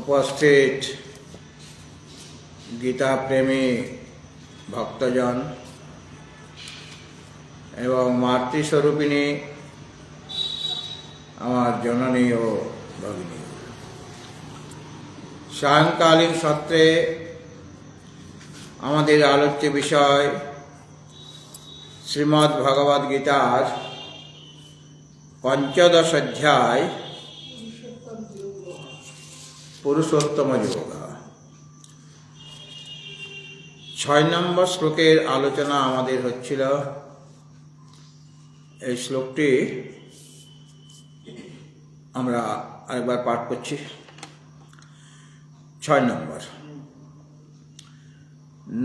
উপস্থিত গীতা প্রেমী ভক্তজন এবং মাতৃস্বরূপিণী আমার জননী ও ভগিনী, সায়ংকালীন সত্রে আমাদের আলোচ্য বিষয় শ্রীমদ্ ভগবদ গীতার পঞ্চদশ অধ্যায় পুরুষোত্তম যোগ। 6 নম্বর শ্লোকের আলোচনা আমাদের হচ্ছিল। এই শ্লোকটি আমরা আরেকবার পাঠ করছি। 6 নম্বর।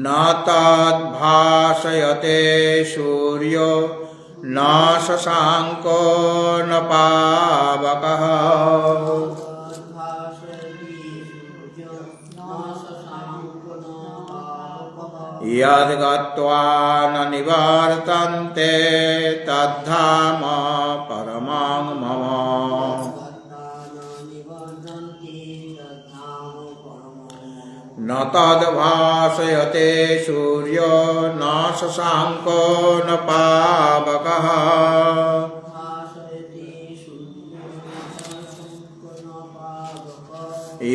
না তদ ভাসয়তে সূর্য না শশাঙ্কো ন পাবকঃ यद् गत्वा न निवर्तन्ते तद्धाम परमं मम। न तद्भासयते सूर्यो न शशाङ्को न पावकः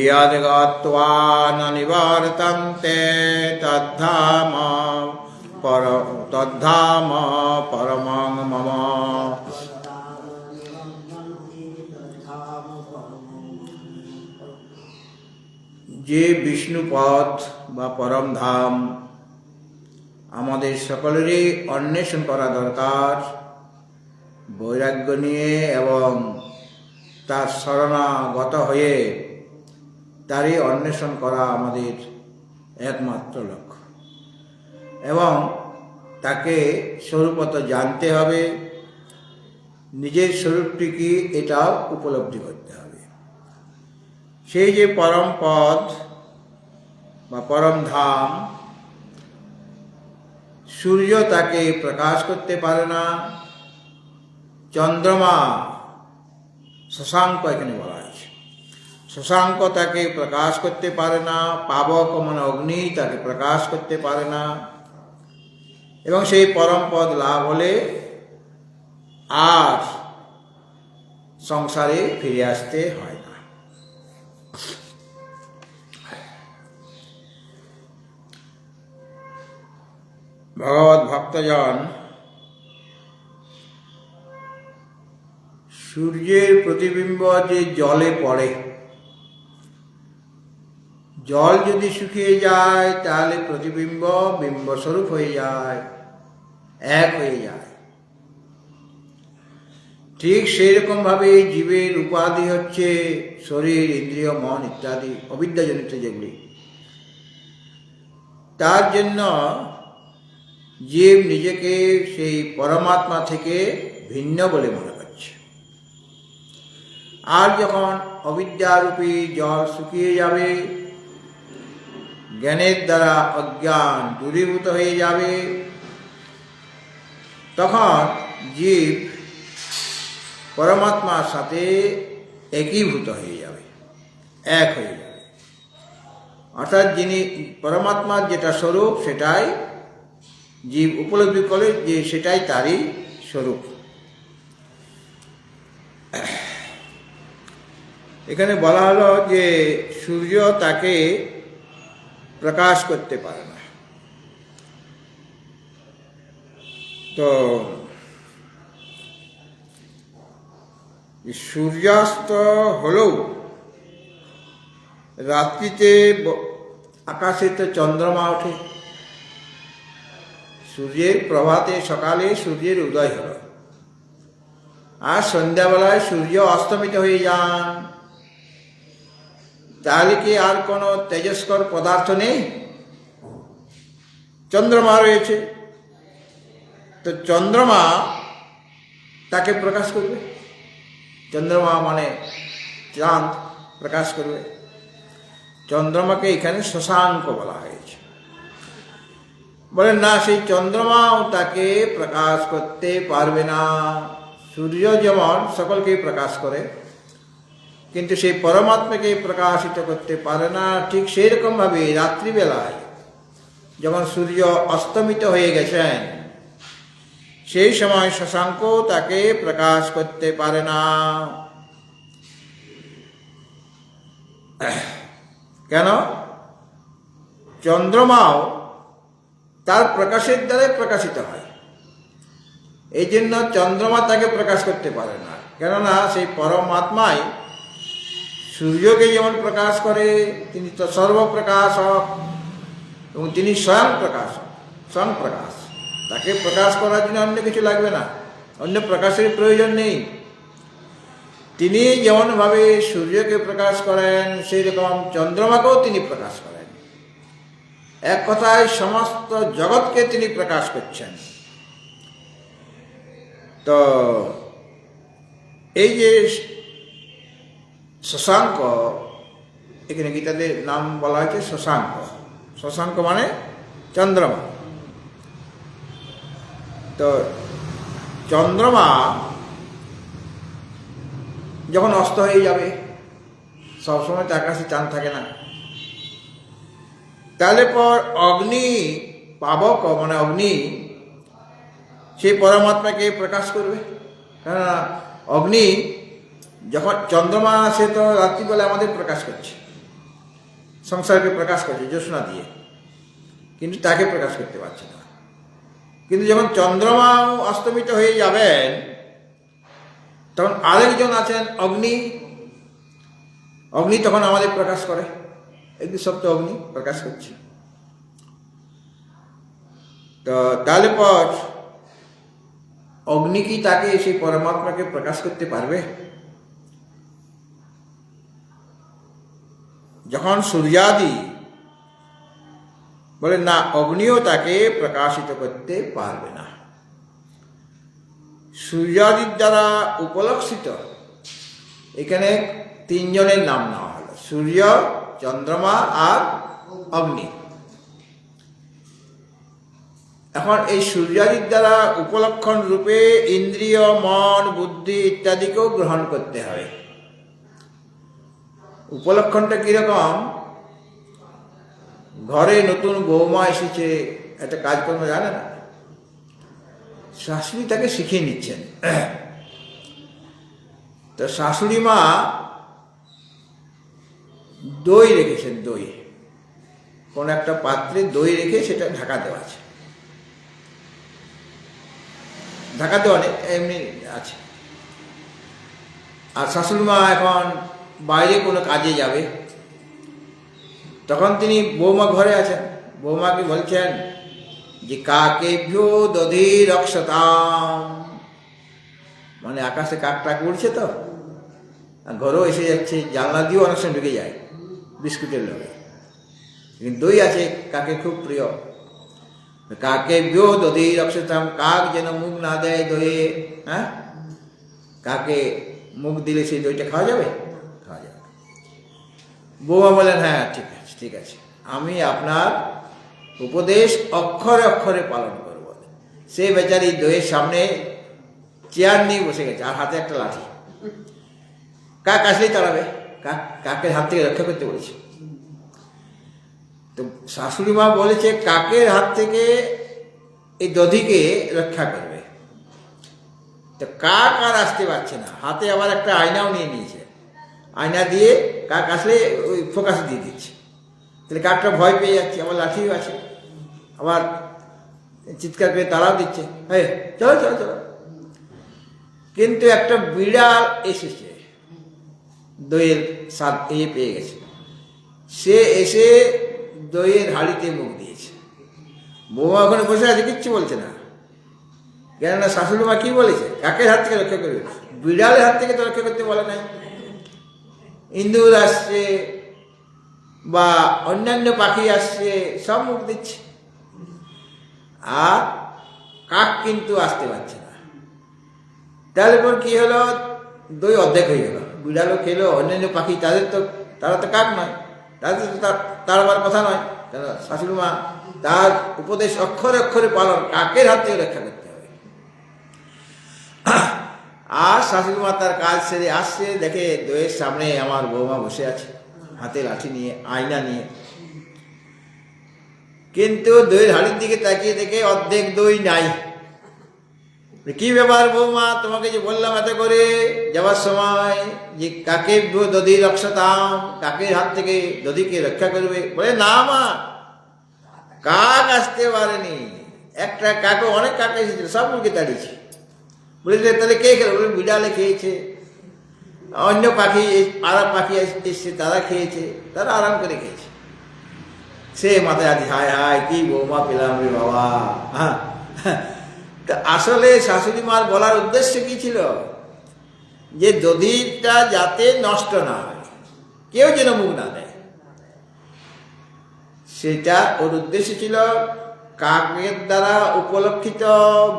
यद् गत्वा न निवर्तन्ते तद्धाम परमं मम। যে বিষ্ণুপদ বা পরম ধাম আমাদের সকলেরই অন্বেষণ করা দরকার, বৈরাগ্য নিয়ে এবং তার শরণাগত হয়ে তারই অন্বেষণ করা আমাদের একমাত্র লক্ষ্য এবং তাকে স্বরূপত জানতে হবে। নিজের স্বরূপটি কি এটাও উপলব্ধি করতে হবে। সেই যে পরম পদ বা পরম ধাম, সূর্য তাকে প্রকাশ করতে পারে না, চন্দ্রমা শশাঙ্ক এখানে বলা হয়েছে, শশাঙ্ক তাকে প্রকাশ করতে পারে না, পাবক মানে অগ্নি তাকে প্রকাশ করতে পারে না। এবং সেই পরম পদ লাভ হলে আর সংসারে ফিরে আসতে হয় না। ভগবত ভক্তজন, সূর্যের প্রতিবিম্ব যে জলে পড়ে, জল যদি শুকিয়ে যায় তাহলে প্রতিবিম্ব বিম্বস্বরূপ হয়ে যায়, এক হয়ে যায়। ঠিক সেইরকম ভাবে জীবের উপাধি হচ্ছে শরীর, ইন্দ্রিয়, মন ইত্যাদি অবিদ্যাজনিত যেগুলি। তার জন্য জীব নিজেকে সেই পরমাত্মা থেকে ভিন্ন বলে মনে করছে। আর যখন অবিদ্যারূপী জল শুকিয়ে যাবে, জ্ঞানের দ্বারা অজ্ঞান দূরীভূত হয়ে যাবে, তখন জীব পরমাত্মার সাথে একীভূত হয়ে যাবে, এক হয়ে যাবে। অর্থাৎ যিনি পরমাত্মার যেটা স্বরূপ সেটাই জীব উপলব্ধি করে যে সেটাই তারই স্বরূপ। এখানে বলা হলো যে সূর্য তাকে প্রকাশ করতে পারে না। তো সূর্যাস্ত হলেও রাত্রিতে আকাশে তো চন্দ্রমা ওঠে। সূর্যের প্রভাতে সকালে সূর্যের উদয় হল, আর সন্ধ্যাবেলায় সূর্য অস্তমিত হয়ে যান। তাহলে কি আর কোনো তেজস্কর পদার্থ নেই? চন্দ্রমা রয়েছে, তো চন্দ্রমা তাকে প্রকাশ করবে। চন্দ্রমা মানে চাঁদ প্রকাশ করবে। চন্দ্রমাকে এখানে শশাঙ্ক বলা হয়েছে। বলেন না, সেই চন্দ্রমাও তাকে প্রকাশ করতে পারবে না। সূর্য যেমন সকলকে প্রকাশ করে, কিন্তু সেই পরমাত্মাকে প্রকাশিত করতে পারে না। ঠিক সেই রকমভাবে রাত্রিবেলায় যখন সূর্য অস্তমিত হয়ে গেছেন, সেই সময় শশাঙ্ক তাকে প্রকাশ করতে পারে না। কেন? চন্দ্রমাও তার প্রকাশের দ্বারাই প্রকাশিত হয়, এই জন্য চন্দ্রমা তাকে প্রকাশ করতে পারে না। কেননা সেই পরমাত্মাই সূর্যকে যেমন প্রকাশ করে, তিনি তো সর্বপ্রকাশক এবং তিনি স্বয়ং প্রকাশক, স্বয়ং প্রকাশ। তাকে প্রকাশ করার জন্য অন্য কিছু লাগবে না, অন্য প্রকাশের প্রয়োজন নেই। তিনি যেমনভাবে সূর্যকে প্রকাশ করেন, সেই রকম চন্দ্রমাকেও তিনি প্রকাশ করেন। এক কথায় সমস্ত জগৎকে তিনি প্রকাশ করছেন। তো এই যে শশাঙ্ক, এখানে গীতাতে নাম বলা হয়েছে শশাঙ্ক। শশাঙ্ক মানে চন্দ্রমা। তো চন্দ্রমা যখন অস্ত হয়ে যাবে, সবসময় তার কাছে চাঁদ থাকে না, তাহলে পর অগ্নি পাবক মানে অগ্নি সেই পরমাত্মাকে প্রকাশ করবে। কেননা অগ্নি যখন চন্দ্রমা, সে তো রাত্রিবেলা আমাদের প্রকাশ করছে, সংসারকে প্রকাশ করছে জ্যোৎস্না দিয়ে, কিন্তু তাকে প্রকাশ করতে পারছে না। কিন্তু যখন চন্দ্রমা অস্তমিত হয়ে যাবেন, তখন আরেকজন আছেন অগ্নি। অগ্নি তখন আমাদের প্রকাশ করে, একটু সব তো অগ্নি প্রকাশ করছে। তো তাহলে পর অগ্নি কি তাকে সেই পরমাত্মাকে প্রকাশ করতে পারবে? যখন সূর্যাদি বলে না, অগ্নিও তাকে প্রকাশিত করতে পারবে না। সূর্যাদির দ্বারা উপলক্ষিত এখানে তিনজনের নাম নেওয়া হলো, সূর্য, চন্দ্রমা আর অগ্নি। এখন এই সূর্যাদির দ্বারা উপলক্ষণ রূপে ইন্দ্রিয়, মন, বুদ্ধি ইত্যাদিকেও গ্রহণ করতে হবে। উপলক্ষণটা কিরকম? ঘরে নতুন বৌমা এসেছে, একটা কাজকর্ম জানে না, শাশুড়ি তাকে শিখিয়ে নিচ্ছেন। তো শাশুড়ি মা দই রেখেছেন, দই কোন একটা পাত্রে দই রেখে সেটা ঢাকা দেওয়া আছে, ঢাকা দেওয়া নেই, এমনি আছে। আর শাশুড়ি মা এখন বাইরে কোনো কাজে যাবে, তখন তিনি বৌমা ঘরে আছেন, বৌমাকে বলছেন যে কাকেভ্যো দধি রক্ষতাম, মানে আকাশে কাক টাক উড়ছে, তো ঘরেও এসে যাচ্ছে, জানলা দিয়েও অনেক সময় ঢুকে যায় বিস্কুটের লোভে, কিন্তু দই আছে কাকে খুব প্রিয়। কাকেভ্যো দধি রক্ষতাম, কাক যেন মুখ না দেয় দইয়ে। হ্যাঁ, কাকে মুখ দিলে সেই দইটা খাওয়া যাবে? খাওয়া যাবে। বৌমা বলেন হ্যাঁ ঠিক আছে, ঠিক আছে, আমি আপনার উপদেশ অক্ষরে অক্ষরে পালন করব। সে বেচারি দইয়ের সামনে চেয়ার নিয়ে বসে গেছে, আর হাতে একটা লাঠি। কাক আসলেই তাড়াবে, কাকের হাত থেকে রক্ষা করতে বলেছে। তো শাশুড়ি মা বলেছে কাকের হাত থেকে এই দধিকে রক্ষা করবে। তো কাক আর আসতে পারছে না, হাতে আবার একটা আয়নাও নিয়ে নিয়েছে, আয়না দিয়ে কাক আসলে ওই ফোকাস দিয়ে দিচ্ছে। তাহলে কাকটা ভয় পেয়ে যাচ্ছে, আবার লাঠিও আছে, আবার চিৎকার করে তাড়াও দিচ্ছে, হ্যাঁ চলো চলো চলো। কিন্তু একটা বিড়াল এসেছে, দইয়ের স্বাদ পেয়ে গেছে, সে এসে দইয়ের হাঁড়িতে মুখ দিয়েছে। বৌমা ওখানে বসে আছে, কিচ্ছু বলছে না, কেননা শাশুড়ি মা কি বলেছে? কাকের হাত থেকে রক্ষা করবে, বিড়ালের হাত থেকে তো রক্ষা করতে বলে নাই। ইঁদুর আসছে বা অন্যান্য পাখি আসছে, সব মুখ দিচ্ছে, আর কাক কিন্তু আসতে পারছে না। তাহলে পর কি হলো? দই অর্ধেক হয়ে গেল। বিড়ালও খেলো, অন্যান্য পাখি তারা তো কাক নয়, তাদের তো তাড়বার কথা নয়। কেন? শাশুড়ি মা তার উপদেশ অক্ষরে অক্ষরে পালন, কাকের হাত থেকে রক্ষা করতে হবে। আর শাশুড়ি মা তার কাজ সেরে আসছে, দেখে দইয়ের সামনে আমার বৌমা বসে আছে হাতে লাঠি নিয়ে, আয়না নিয়ে। কিন্তু দইয়ের হাঁড়ির দিকে তাকিয়ে দেখে অর্ধেক দই নাই। কি ব্যাপার বৌমা, তোমাকে যে বললাম এত করে যাওয়ার সময় যে কাকে দধি রক্ষতাম, কাকের হাত থেকে দধিকে রক্ষা করবে, বলে না মা, কাক আসতে পারেনি, একটা কাকও, অনেক কাক এসেছিল, সব মুখে তাড়িয়েছে। বলেছে তাহলে কে খেলো? বলে বিড়ালে খেয়েছে, অন্য পাখি, আরাম পাখি এসছে তারা খেয়েছে, তারা আরাম করে খেয়েছে। সে মাথায় আছি, হায় হায় কি বৌমা পেলাম রে বাবা। হ্যাঁ, আসলে শাশুড়ি মার বলার উদ্দেশ্য কি ছিল? যে দধিটা যাতে নষ্ট না হয়, কেউ যেন মুখ না দেয়, সেটা ওর উদ্দেশ্য ছিল। কাকের দ্বারা উপলক্ষিত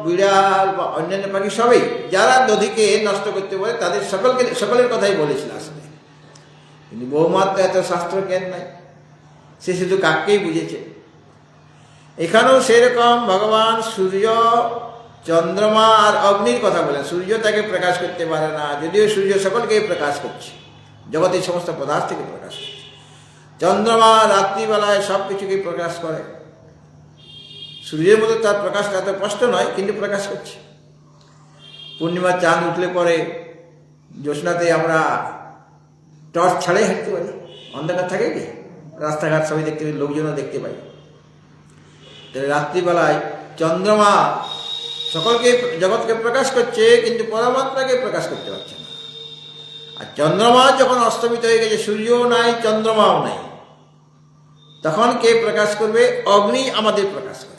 বিড়াল বা অন্যান্য পাখি সবই যারা দধিকে নষ্ট করতে পারে তাদের সকলের কথাই বলেছিল আসলে। কিন্তু বৌমার তো এত শাস্ত্র জ্ঞান নাই, সে শুধু কাককেই বুঝেছে। এখানেও সেরকম ভগবান সূর্য, চন্দ্রমা আর অগ্নির কথা বলেন। সূর্য তাকে প্রকাশ করতে পারে না, যদিও সূর্য সকলকেই প্রকাশ করছে, জগতের সমস্ত পদার্থকে প্রকাশ করছে। চন্দ্রমা রাত্রিবেলায় সব কিছুকে প্রকাশ করে। সূর্যের মতো তার প্রকাশটা এত স্পষ্ট নয়, কিন্তু প্রকাশ করছে। পূর্ণিমার চাঁদ উঠলে পরে জ্যোৎস্নাতে আমরা টর্চ ছাড়াই হাঁটতে পারি, অন্ধকার থাকে কি, রাস্তাঘাট সবাই দেখতে পাই, লোকজনও দেখতে পাই। তাহলে রাত্রিবেলায় চন্দ্রমা সকলকে, জগৎকে প্রকাশ করছে, কিন্তু পরমাত্মাকে প্রকাশ করতে পারছে না। আর চন্দ্রমা যখন অস্তমিত হয়ে গেছে, সূর্যও নাই, চন্দ্রমাও নাই, তখন কে প্রকাশ করবে? অগ্নি আমাদের প্রকাশ করে।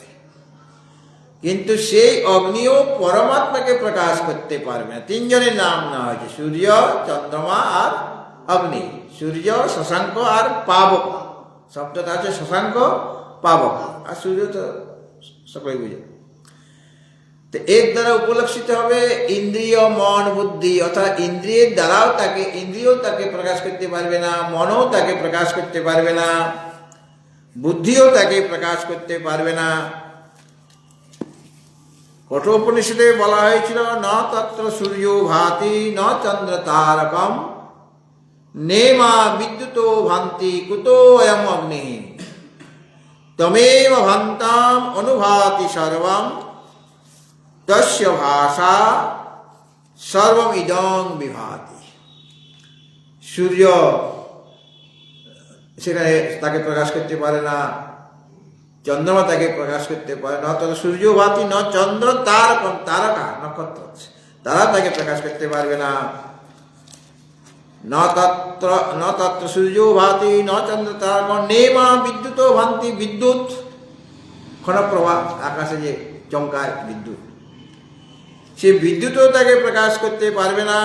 কিন্তু সেই অগ্নিও পরমাত্মাকে প্রকাশ করতে পারবে না। তিনজনের নাম নেওয়া হয়েছে, সূর্য, চন্দ্রমা আর অগ্নি। সূর্য, শশাঙ্ক আর পাবক, শব্দটা আছে শশাঙ্ক, পাবক। আর সূর্য তো সকলেই বুঝে। তো এর দ্বারা উপলক্ষিত হবে ইন্দ্রিয়, মন, বুদ্ধি, অর্থাৎ ইন্দ্রিয়ের দ্বারাও তাকে, ইন্দ্রিয়ও তাকে প্রকাশ করতে পারবে না, মনও তাকে প্রকাশ করতে পারবে না, বুদ্ধিও তাকে প্রকাশ করতে পারবে না। কঠোপনিষদে বলা হয়েছিল, ন তত্র সূর্য ভাতি ন চন্দ্র তারকম নেমা বিদ্যুত ভান্তি কুতো অয়ম অগ্নি তমেব ভান্তাম অনুভাতি সর্বম তস্য ভাষা সর্বম ইদং বিভাতি। সূর্য সেখানে তাকে প্রকাশ করতে পারে না, চন্দ্রমা তাকে প্রকাশ করতে পারে না, তবে সূর্য ভাতি ন চন্দ্র তারকম, তারকা নক্ষত্র, তারা তাকে প্রকাশ করতে পারবে না। ন তত্র সূর্য ভাতি ন চন্দ্র তারকম নেমা বিদ্যুৎ ভান্তি, বিদ্যুৎ ক্ষণপ্রভা, আকাশে যে চমকায় বিদ্যুৎ, সে বিদ্যুৎও তাকে প্রকাশ করতে পারবে না।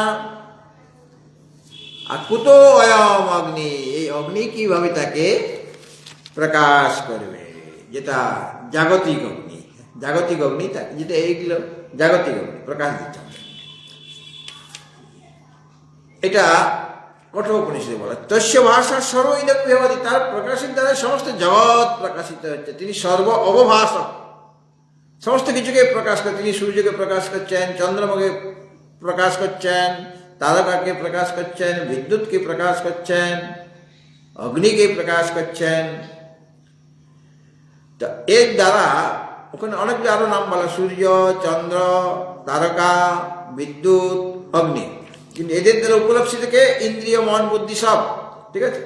আর কুতো অয়ম অগ্নি, এই অগ্নি কিভাবে তাকে প্রকাশ করবে? যেটা জাগতিক অগ্নি, জাগতিক অগ্নি, যেটা এইগুলো জাগতিক অগ্নি প্রকাশ দিচ্ছে, এটা কঠোপনিষদে বলা। তস্য ভাষা সর্ব ইদং বিভাতি, তার প্রকাশের দ্বারা সমস্ত জগৎ প্রকাশিত হচ্ছে। তিনি সর্ব অবভাষক, সমস্ত কিছুকে প্রকাশ করে। তিনি সূর্যকে প্রকাশ করছেন, চন্দ্রমাকে প্রকাশ করছেন, তারকাকে প্রকাশ করছেন, বিদ্যুৎকে প্রকাশ করছেন, অগ্নিকে প্রকাশ করছেন। তো এর দ্বারা ওখানে অনেকগুলো আরো নাম বলা, সূর্য, চন্দ্র, তারকা, বিদ্যুৎ, অগ্নি। কিন্তু এদের দ্বারা উপলক্ষিত থেকে ইন্দ্রিয়, মন, বুদ্ধি সব, ঠিক আছে।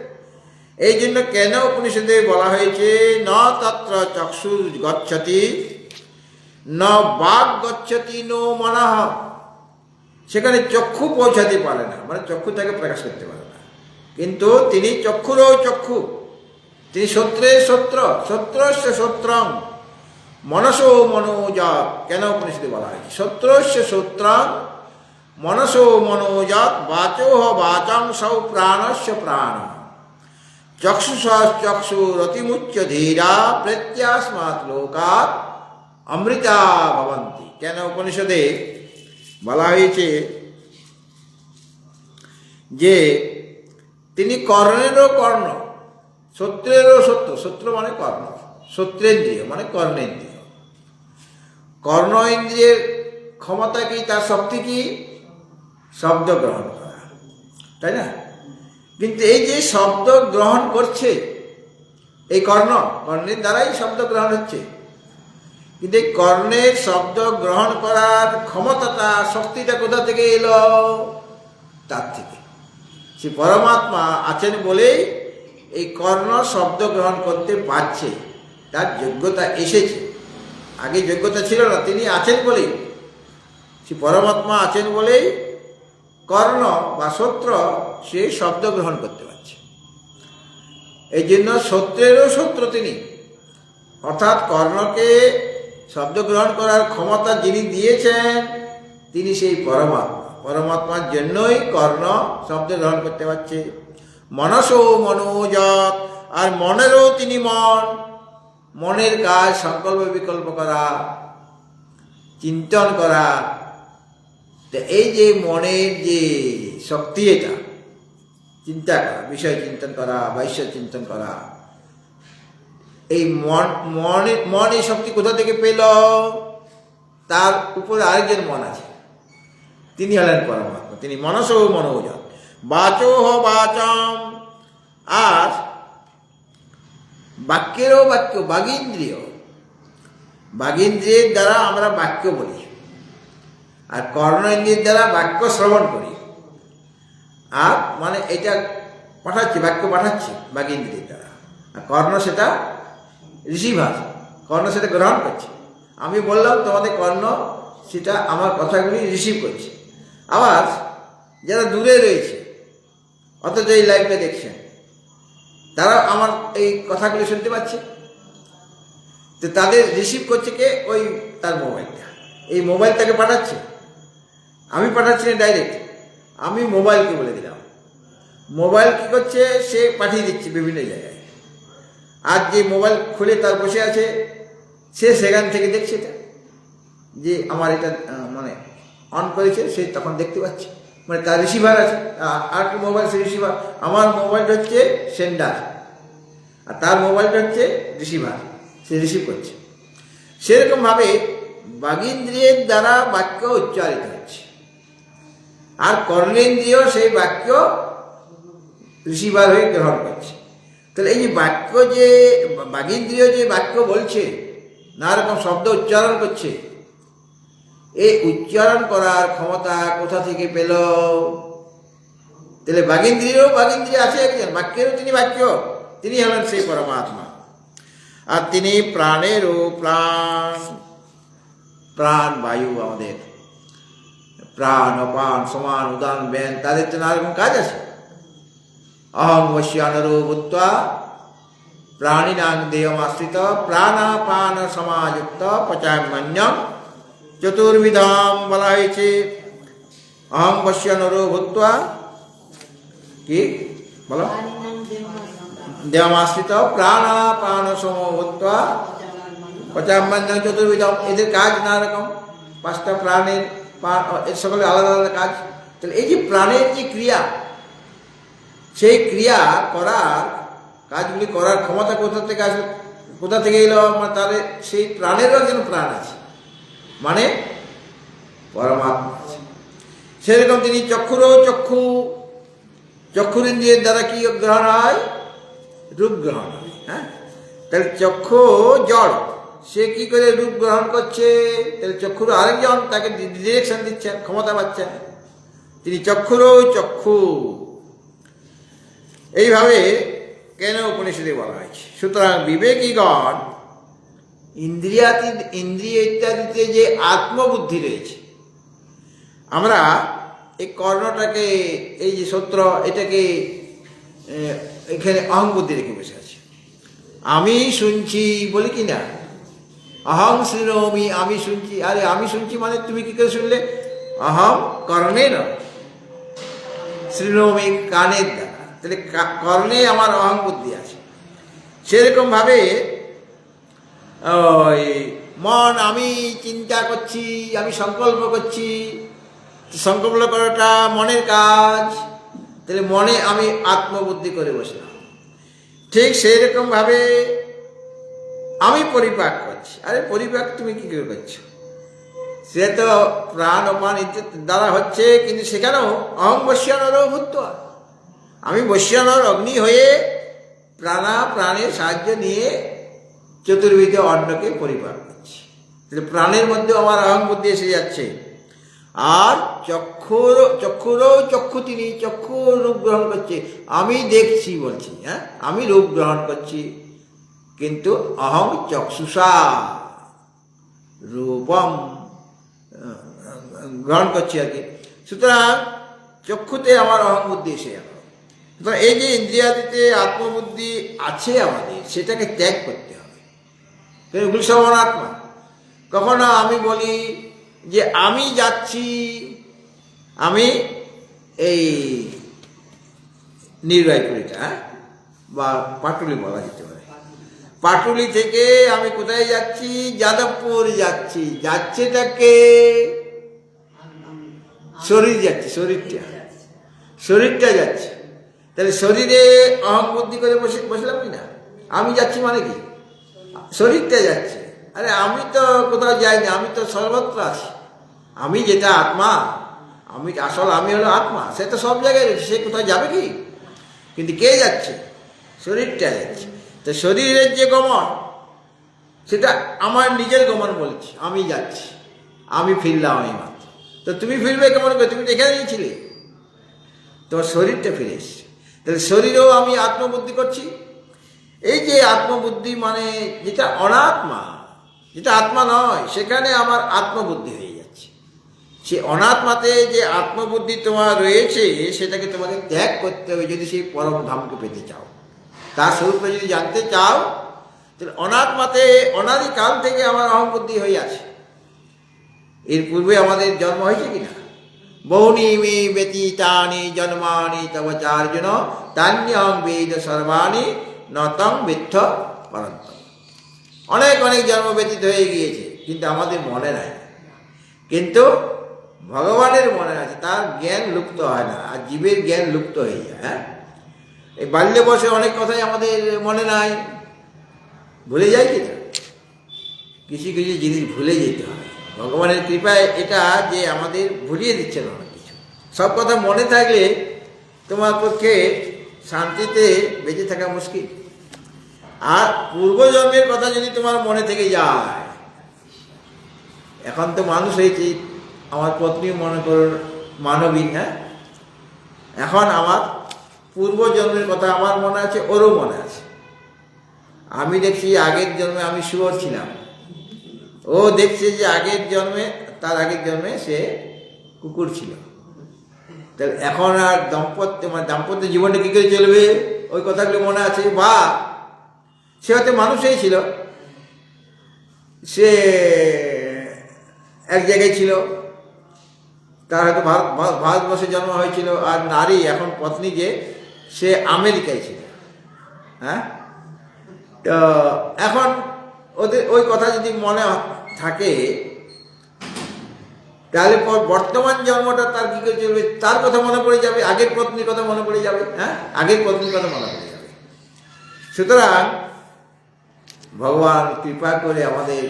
এই জন্য কেন উপনিষদে বলা হয়েছে ন তত্র চক্ষু গচ্ছতি ন বাক গচ্ছতি নো মনঃ, সেখানে চক্ষু পৌঁছাতে পারে না, মানে চক্ষু তাকে প্রকাশ করতে পারে না। কিন্তু তিনি চক্ষুরও চক্ষু, তিনি সত্রের সত্র, সত্রস্য সত্রং মনসো মনোজাত। কেন উপনিষদে বলা হয়েছে সত্রস্য সত্রং মনসো মনোজাত বাচোহ বাচাং সৌ প্রাণস্য প্রাণ চক্ষুষশ্চক্ষুরতিমুচ্চ ধীরা প্রত্যাস্মাৎ লোকাৎ অমৃতা ভবন্তি। কেন উপনিষদে বলা হয়েছে যে তিনি কর্ণেরও কর্ণ, সত্রেরও সত্য, সত্র মানে কর্ণ, সত্রেন্দ্রিয় মানে কর্ণেন্দ্রিয়। কর্ণ ইন্দ্রিয়ের ক্ষমতা কি, তার শক্তি কি? শব্দ গ্রহণ করা, তাই না? কিন্তু এই যে শব্দ গ্রহণ করছে, এই কর্ণের দ্বারাই শব্দ গ্রহণ হচ্ছে, কিন্তু এই কর্ণের শব্দ গ্রহণ করার ক্ষমতাটা, শক্তিটা কোথা থেকে এলো? তার থেকে। সে পরমাত্মা আছেন বলেই এই কর্ণ শব্দ গ্রহণ করতে পারছে, তার যোগ্যতা এসেছে। আগে যোগ্যতা ছিল না, তিনি আছেন বলেই, সে পরমাত্মা আছেন বলেই কর্ণ বা সূত্র সে শব্দ গ্রহণ করতে পারছে। এই জন্য সূত্রেরও সূত্র তিনি, অর্থাৎ কর্ণকে শব্দ গ্রহণ করার ক্ষমতা যিনি দিয়েছেন তিনি সেই পরমাত্মা। পরমাত্মার জন্যই কর্ণ শব্দ গ্রহণ করতে পারছে। মনসো মনোজত, আর মনেরও তিনি মন। মনের কাজ সংকল্প বিকল্প করা, চিন্তন করা। তো এই যে মনের যে শক্তি, এটা চিন্তা করা, বিষয় চিন্তন করা বা ঈশ্বর চিন্তন করা, এই মন এই শক্তি কোথা থেকে পেল? তার উপরে আরেকজন মন আছে, তিনি হলেন পরমাত্মা। তিনি মনসো মনোজত, বাচো বাচম, আর বাক্যেরও বাক্য, বাগীন্দ্রিয়। বাগীন্দ্রিয়ের দ্বারা আমরা বাক্য বলি, আর কর্ণেন্দ্রিয়ের দ্বারা বাক্য শ্রবণ করি। আর মানে এটা পাঠাচ্ছি, বাক্য পাঠাচ্ছি বাগীন্দ্রিয়ের দ্বারা, আর কর্ণ সেটা রিসিভার, কর্ণ সেটা গ্রহণ করছে। আমি বললাম, তোমাদের কর্ণ সেটা আমার কথাগুলি রিসিভ করছে। আবার যারা দূরে রয়েছে, অথচ এই লাইভটা দেখছেন, তারা আমার এই কথাগুলি শুনতে পাচ্ছে। তো তাদের রিসিভ করছে কে? ওই তার মোবাইলটা, এই মোবাইলটাকে পাঠাচ্ছে। আমি পাঠাচ্ছি না ডাইরেক্ট, আমি মোবাইলকে বলে দিলাম। মোবাইল কি করছে? সে পাঠিয়ে দিচ্ছে বিভিন্ন জায়গায়। আর যে মোবাইল খুলে তার বসে আছে, সে সেখান থেকে দেখছে এটা, যে আমার এটা মানে অন করেছে, সে তখন দেখতে পাচ্ছে। মানে তার রিসিভার আছে, আর কি মোবাইল সে রিসিভার। আমার মোবাইলটা হচ্ছে সেন্ডার, আর তার মোবাইলটা হচ্ছে রিসিভার, সে রিসিভ করছে। সেরকমভাবে বাগীন্দ্রিয়ের দ্বারা বাক্য উচ্চারিত হচ্ছে, আর কর্ণেন্দ্রিয় সেই বাক্য রিসিভার হয়ে গ্রহণ করছে। তাহলে এই যে বাক্য, যে বাগীন্দ্রিয় যে বাক্য বলছে, নানা রকম শব্দ উচ্চারণ করছে, এই উচ্চারণ করার ক্ষমতা কোথা থেকে পেল? তাহলে বাগীন্দ্রিয় আছে একজন, বাক্যেরও তিনি বাক্য, তিনি হলেন সেই পরমাত্মা। আর তিনি প্রাণেরও প্রাণ। প্রাণ বায়ু, আমাদের প্রাণ, অপান, সমান, উদান, ব্যান, তাদের তো নানা রকম কাজ আছে। অহং বশ্যানরো ভূত্বা প্রাণিনাং দেহমাশ্রিত প্রাণাপান সমাযুক্ত পচাম্যন্যম চতুর্বিধাম বলা হয়েছে। অহং বশ্যানরো ভূত্বা, কি বলো? দেহমাশ্রিত প্রাণাপান সমভূত্বা পচাম্যন্যম চতুর্বিধাম। এদের কাজ নানা রকম, পাঁচটা প্রাণের, এর সকলে আলাদা আলাদা কাজ। তাহলে এই যে প্রাণের যে ক্রিয়া, সেই ক্রিয়া করার, কাজগুলি করার ক্ষমতা কোথা থেকে আসবে, কোথা থেকে এলো? তাহলে সেই প্রাণেরও একজন প্রাণ আছে, মানে পরমাত্মা আছে। সেরকম তিনি চক্ষুরও চক্ষু, চক্ষুরিন্দ্রিয়ের দ্বারা কি গ্রহণ হয়? রূপ গ্রহণ হয়। হ্যাঁ, তাহলে চক্ষু জড়, সে কি করে রূপ গ্রহণ করছে? তাহলে চক্ষুর আরেকজন তাকে ডিরেকশন দিচ্ছেন, ক্ষমতা পাচ্ছেন, তিনি চক্ষুরও চক্ষু। এইভাবে কেন উপনিষদে বলা হয়েছে। সুতরাং বিবেকীগণ ইন্দ্রিয় ইত্যাদিতে যে আত্মবুদ্ধি রয়েছে, আমরা এই কর্ণটাকে, এই যে সূত্র, এটাকে এখানে অহং বুদ্ধি রেখে বসে আছি। আমি শুনছি বলি কি না, অহং শৃণোমি, আমি শুনছি। আরে আমি শুনছি মানে তুমি কি করে শুনলে? অহং কর্ণে না, শৃণোমি কানের দ্বারা। তাহলে কর্ণে আমার অহং বুদ্ধি আছে। সেরকম ভাবে ওই মন, আমি চিন্তা করছি, আমি সংকল্প করছি, সংকল্প করাটা মনের কাজ। তাহলে মনে আমি আত্মবুদ্ধি করে বসলাম। ঠিক সেই রকম ভাবে আমি পরিপাক করছি। আরে পরিপাক তুমি কি করে করছো? সে তো প্রাণ অপান দ্বারা হচ্ছে, কিন্তু সেখানেও অহং বৈশ্যানরও ভূত্বা, আমি বৈশ্যানর অগ্নি হয়ে প্রাণের সাহায্য নিয়ে চতুর্বিধ অন্নকে পরিপাক করছি। তাহলে প্রাণের মধ্যে আমার অহং বুদ্ধি এসে যাচ্ছে। আর চক্ষু তিনি চক্ষু রূপ গ্রহণ করছে, আমি দেখছি বলছি, হ্যাঁ আমি রূপ গ্রহণ করছি, কিন্তু অহং চক্ষুষা রূপম গ্রহণ করছি আর কি। সুতরাং চক্ষুতে আমার অহং বুদ্ধি এসে গেল। সুতরাং এই যে ইন্দ্রিয়াদিতে আত্মবুদ্ধি আছে আমাদের, সেটাকে ত্যাগ করতে হবে। এগুলি সব অনাত্মা। কখনো আমি বলি যে আমি যাচ্ছি, আমি এই নির্বাহীপুরিটা বা পাটুলি বলা যেতে পারে, পাটুলি থেকে আমি কোথায় যাচ্ছি, যাদবপুর যাচ্ছি। যাচ্ছেটাকে শরীর যাচ্ছে, শরীরটা যাচ্ছে। তাহলে শরীরে অহং বুদ্ধি করে বসলাম কি না, আমি যাচ্ছি মানে কি, শরীরটা যাচ্ছে। আরে আমি তো কোথাও যাইনি, আমি তো সর্বত্র আছি। আমি যেটা আত্মা, আমি আসল আমি হলো আত্মা, সে তো সব জায়গায় রয়েছে, সে কোথাও যাবে কি? কিন্তু কে যাচ্ছে? শরীরটা যাচ্ছে। তো শরীরের যে গমন, সেটা আমার নিজের গমন বলছি, আমি যাচ্ছি, আমি ফিরলাম এই মাত্র। তো তুমি ফিরবে কেমন করে? তুমি তো এখানেই ছিলে, তোমার শরীরটা ফিরে এসছে। তাহলে শরীরেও আমি আত্মবুদ্ধি করছি। এই যে আত্মবুদ্ধি মানে যেটা অনাত্মা, যেটা আত্মা নয়, সেখানে আমার আত্মবুদ্ধি হয়ে যাচ্ছে। সে অনাত্মাতে যে আত্মবুদ্ধি তোমার রয়েছে, সেটাকে তোমাকে ত্যাগ করতে হবে যদি সেই পরম ধামকে পেতে চাও, তার স্বরূপটা যদি জানতে চাও। তাহলে অনাত্মাতে অনাদিকাল থেকে আমার অহংবুদ্ধি হয়ে আছে। এর পূর্বে আমাদের জন্ম হয়েছে কিনা? বহুনি মে ব্যতীতানি জন্মানি তব চার্জুন তান্যং বেদ সর্বাণি নতং বিদ্ধ পরন্ত। অনেক অনেক জন্ম ব্যতীত হয়ে গিয়েছে, কিন্তু আমাদের মনে নাই। কিন্তু ভগবানের মনে আছে, তার জ্ঞান লুপ্ত হয় না, আর জীবের জ্ঞান লুপ্ত হয়ে যায়। হ্যাঁ, এই বাল্য বয়সে অনেক কথাই আমাদের মনে নাই, ভুলে যায় কি না? কিছু কিছু জিনিস ভুলে যেতে হয়। ভগবানের কৃপায় এটা যে আমাদের ভুলিয়ে দিচ্ছে না অনেক কিছু। সব কথা মনে থাকলে তোমার পক্ষে শান্তিতে বেঁচে থাকা মুশকিল। আর পূর্বজন্মের কথা যদি তোমার মনে থেকে যায়, এখন তো মানুষ হয়েছি, আমার পত্নীও মনে করুন মানবী, হ্যাঁ, এখন আমার পূর্বজন্মের কথা আমার মনে আছে, ওরও মনে আছে। আমি দেখছি আগের জন্মে আমি শুয়োর ছিলাম, ও দেখছে যে আগের জন্মে, তার আগের জন্মে সে কুকুর ছিল। তাহলে এখন আর দাম্পত্য জীবনটা কী করে চলবে, ওই কথাগুলো মনে আছে। বা সে হয়তো মানুষই ছিল, সে এক জায়গায় ছিল, তার হয়তো ভারতবর্ষে জন্ম হয়েছিল, আর নারী এখন পত্নী যে, সে আমেরিকায় ছিল। হ্যাঁ, তো এখন ওদের ওই কথা যদি মনে থাকে, তাহলে বর্তমান জন্মটা তার কী করে চলবে, তার কথা মনে পড়ে যাবে, আগের পত্নীর কথা মনে পড়ে যাবে। হ্যাঁ, আগের পত্নীর কথা মনে পড়ে যাবে। সুতরাং ভগবান কৃপা করে আমাদের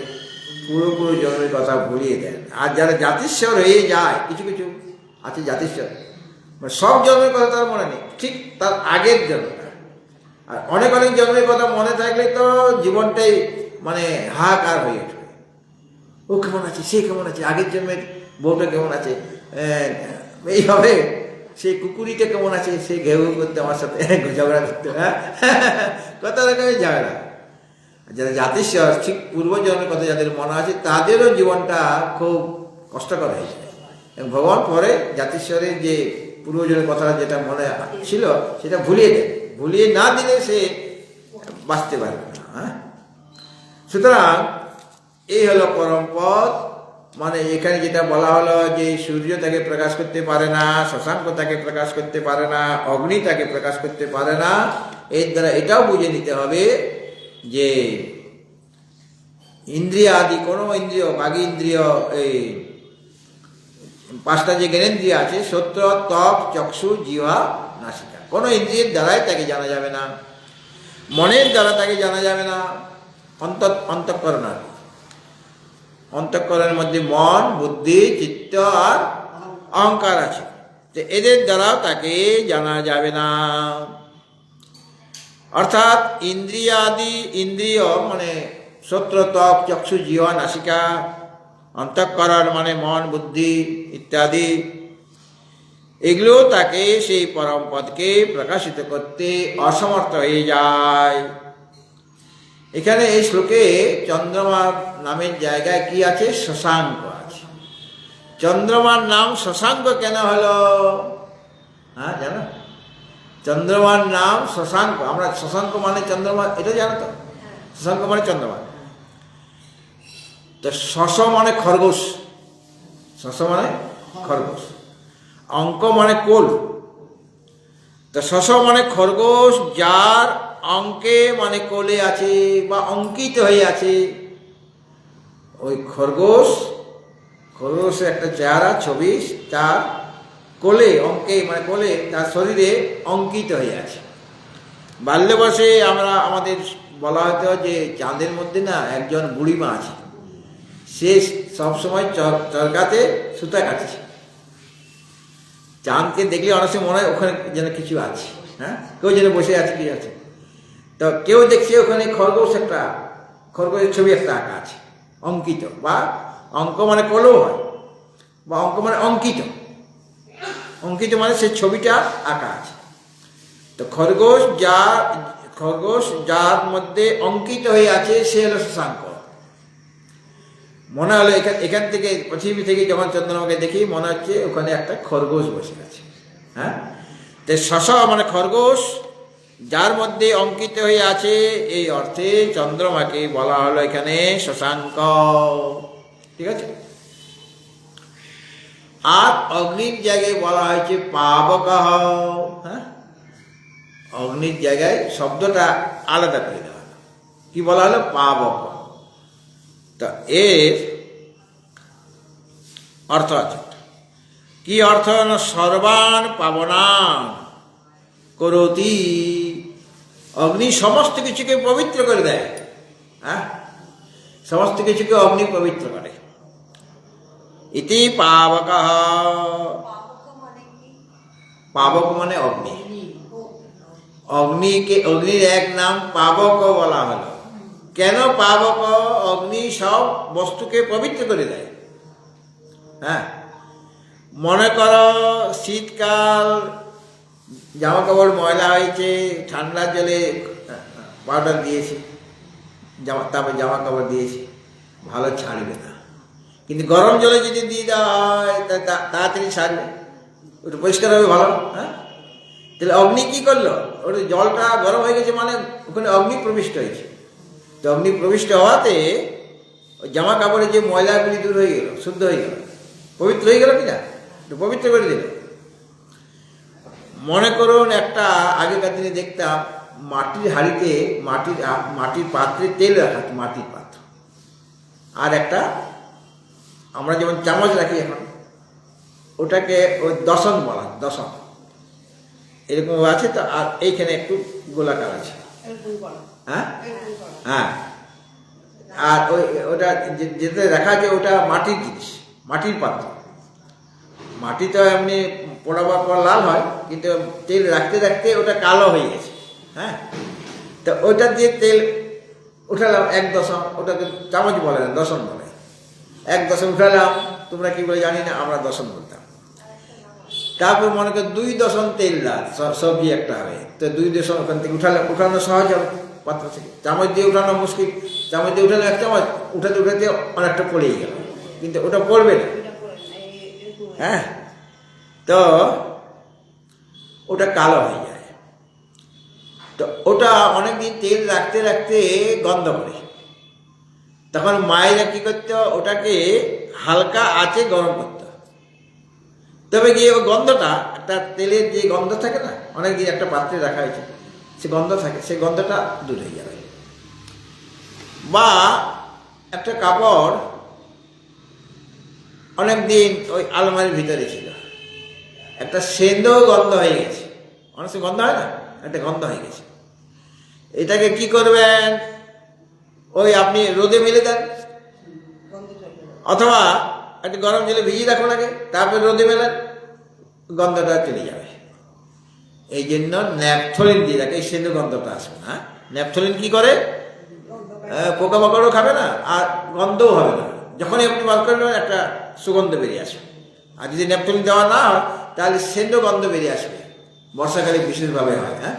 পুরো জন্মের কথা ভুলিয়ে দেন। আর যারা জাতিস্বর হয়ে যায়, কিছু কিছু আছে জাতিস্বর, মানে সব জন্মের কথা তার মনে নেই, ঠিক তার আগের জন্মটা। আর অনেক অনেক জন্মের কথা মনে থাকলে তো জীবনটাই মানে হাহাকার হয়ে উঠবে। ও কেমন আছে, সে কেমন আছে, আগের জন্মের বউটা কেমন আছে, এইভাবে সেই কুকুরিটা কেমন আছে, সে ঘেউ করতে আমার সাথে ঝগড়া করতে, হ্যাঁ, কত রকমের ঝগড়া। যারা জাতিস্বর, ঠিক পূর্বজন্মের কথা যাদের মনে আছে, তাদেরও জীবনটা খুব কষ্টকর হয়ে যায়। এবং ভগবান পরে জাতিস্বরের যে পূর্বজন্মের কথা যেটা মনে ছিল, সেটা ভুলিয়ে দেয়। ভুলিয়ে না দিলে সে বাঁচতে পারবে না। হ্যাঁ, সুতরাং এই হলো পরম পথ। মানে এখানে যেটা বলা হলো যে সূর্য তাকে প্রকাশ করতে পারে না, শশাঙ্ক তাকে প্রকাশ করতে পারে না, অগ্নি তাকে প্রকাশ করতে পারে না, এর দ্বারা এটাও বুঝে নিতে হবে যে ইন্দ্রিয় আদি কোনো ইন্দ্রিয়, বাঘ ইন্দ্রিয়, এই পাঁচটা যে জ্ঞানেন্দ্রিয় আছে, সত্য, ত্বক, চক্ষু, জিহ্বা, নাসিকা, কোনো ইন্দ্রিয়ের দ্বারাই তাকে জানা যাবে না, মনের দ্বারা তাকে জানা যাবে না, অন্তঃকরণ। অন্তঃকরণের মধ্যে মন, বুদ্ধি, চিত্ত আর অহংকার আছে। তো এদের দ্বারাও তাকে জানা যাবে না। অর্থাৎ ইন্দ্রিয়াদি, ইন্দ্রিয় মানে শ্রোত্র, ত্বক, চক্ষু, জিহ্বা, নাসিকা, অন্তঃকরণ মানে মন, বুদ্ধি ইত্যাদি, এগুলো তাকে সেই পরম পদকে প্রকাশিত করতে অসমর্থ হয়ে যায়। এখানে এই শ্লোকে চন্দ্রমা নামের জায়গায় কি আছে? শশাঙ্ক আছে। চন্দ্রমার নাম শশাঙ্ক কেন হলো? হ্যাঁ, জানো? চন্দ্রমার নাম শশাঙ্ক। আমরা শশাঙ্ক মানে চন্দ্রমা, এটা জানো তো? শশাঙ্ক মানে চন্দ্রমা। তো শশ মানে খরগোশ, শশ মানে খরগোশ, অঙ্ক মানে কোল। তো শশ মানে খরগোশ, যার অঙ্কে মানে কোলে আছে বা অঙ্কিত হয়ে আছে। ওই খরগোশের একটা চেহারা, ছবি তার কোলে, অঙ্কে মানে কোলে, তার শরীরে অঙ্কিত হয়ে আছে। বাল্যবয়সে আমাদের বলা হতো যে চাঁদের মধ্যে না একজন বুড়িমা আছে, সে সবসময় চরকাতে সুতা কাটছে। চাঁদকে দেখলে অনেক সময় মনে হয় ওখানে যেন কিছু আছে, হ্যাঁ, কেউ যেন বসে আছে, কি আছে। তো কেউ দেখছে ওখানে খরগোশের ছবি একটা আঁকা আছে, অঙ্কিত, বা অঙ্ক মানে কলও হয়, বা অঙ্ক মানে অঙ্কিত। অঙ্কিত মানে সেই ছবিটা আঁকা আছে। তো খরগোশ যার মধ্যে অঙ্কিত হয়ে আছে সে হলো শশাঙ্ক। মনে হলো এখান থেকে, পৃথিবী থেকে যখন চন্দ্রমাকে দেখি মনে হচ্ছে ওখানে একটা খরগোশ বসে আছে। হ্যাঁ, তো শশ মানে খরগোশ, যার মধ্যে অঙ্কিত হয়ে আছে, এই অর্থে চন্দ্রমাকে বলা হলো এখানে শশাঙ্ক। ঠিক আছে। আর অগ্নির জায়গায় বলা হয়েছে পাবক। হ্যাঁ, অগ্নির জায়গায় শব্দটা আলাদা করে দেওয়া হলো, কি বলা হলো? পাবক। তা এর অর্থ আছে, কি অর্থ? সর্বান পাবনান করতি। অগ্নি সমস্ত কিছুকে পবিত্র করে দেয়। হ্যাঁ, সমস্ত কিছুকে অগ্নি পবিত্র করে। ইতি পাবক। পাবক মানে অগ্নি। অগ্নির এক নাম পাবক বলা হলো। কেন পাবক? অগ্নি সব বস্তুকে পবিত্র করে দেয়। হ্যাঁ, মনে করো শীতকাল, জামা কাপড় ময়লা হয়েছে, ঠান্ডার জলে পাউডার দিয়েছি, তারপর জামা কাপড় দিয়েছি, ভালো ছাড়বে না। কিন্তু গরম জলে যদি দিয়ে দেওয়া হয় তাড়াতাড়ি ছাড়বে, ওটা পরিষ্কার হবে ভালো। হ্যাঁ, তাহলে অগ্নি কি করলো? ওটা জলটা গরম হয়ে গেছে মানে ওখানে অগ্নি প্রবিষ্ট হয়েছে। তো অগ্নি প্রবিষ্ট হওয়াতে জামা কাপড়ে যে ময়লাগুলি দূর হয়ে গেল, শুদ্ধ হয়ে গেল, পবিত্র হয়ে গেল কিনা, পবিত্র করে দিল। মনে করুন একটা আগেকার দিনে দেখতাম মাটির হাঁড়িতে, মাটির পাত্রে তেল রাখা, মাটির পাত্র, আর একটা আমরা যেমন চামচ রাখি এখন, ওটাকে ওই দশন বলা, দশন এরকম আছে। তো আর এইখানে একটু গোলাকার আছে। হ্যাঁ, হ্যাঁ, আর ওটা যেতে দেখা যায় ওটা মাটির জিনিস, মাটির পাত্র। মাটি তো এমনি পোড়াবার পর লাল হয়, কিন্তু তেল রাখতে রাখতে ওটা কালো হয়ে গেছে। হ্যাঁ, তো ওটা দিয়ে তেল উঠালাম, এক দশম, ওটাকে চামচ বলে না, দশম বলে। এক দশম উঠালাম, তোমরা কি বলে জানি না, আমরা দশম বলতাম। তারপর মনে করো 2 দশম তেল লাল, সবজি একটা হবে, তো 2 দশম ওখান থেকে উঠানো সহজ হবে পাত্র থেকে। চামচ দিয়ে উঠানো মুশকিল, চামচ দিয়ে উঠানো এক চামচ, উঠাতে উঠাতে অনেকটা পড়েই গেল, কিন্তু ওটা পড়বে না। হ্যাঁ, তো ওটা কালো হয়ে যায়। তো ওটা অনেকদিন তেল রাখতে রাখতে গন্ধ করে, তখন মায়েরা কি করতো, ওটাকে হালকা আঁচে গরম করতো। তবে গিয়ে ওই গন্ধটা, একটা তেলের যে গন্ধ থাকে না, অনেকদিন একটা পাত্রে রাখা হয়েছে, সে গন্ধ থাকে, সেই গন্ধটা দূর হয়ে যাবে। বা একটা কাপড় অনেকদিন ওই আলমারির ভিতরে ছিল, একটা সেন্দেও গন্ধ হয়ে গেছে, অনেক সময় গন্ধ হয় না, একটা গন্ধ হয়ে গেছে। এটাকে কি করবেন? ওই আপনি রোদে মেলে দেন, অথবা একটু গরম জলে ভিজিয়ে রাখুন আগে, তারপরে রোদে মেলেন, গন্ধটা চলে যাবে। এই জন্য ন্যাপথলিন দিয়ে রাখে, এই সেদ্ধ গন্ধটা আসবে না। ন্যাপথলিন কি করে? পোকামাকড়ও খাবে না আর গন্ধও হবে না। যখনই আপনি বার করবেন একটা সুগন্ধ বেরিয়ে আসবে। আর যদি ন্যাপথলিন দেওয়া না হয় তাহলে সেদ্ধ গন্ধ বেরিয়ে আসবে। বর্ষাকালে বিশেষভাবে হয়। হ্যাঁ,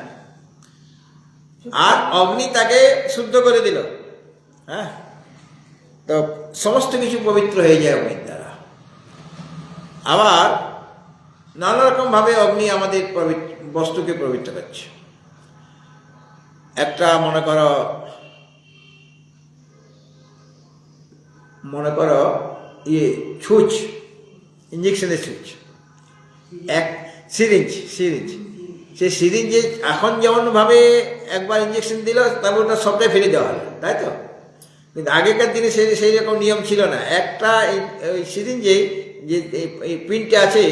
আর অগ্নি তাকে শুদ্ধ করে দিল। হ্যাঁ, তো সমস্ত কিছু পবিত্র হয়ে যায় অগ্নির দ্বারা। আবার নানা রকম ভাবে অগ্নি আমাদের বস্তুকে পবিত্র করছে। একটা মনে করো ছুঁচ, ইঞ্জেকশনের ছুঁচ, এক সিরিঞ্জ, সেই সিরিঞ্জে এখন যেমন ভাবে একবার ইঞ্জেকশন দিল তারপর ওটা সবটাই ফেলে দেওয়া হলো, তাই তো? কিন্তু আগেকার দিনে সেই রকম নিয়ম ছিল না। একটা ওই সিরিঞ্জে যে এই পিনটা আছে,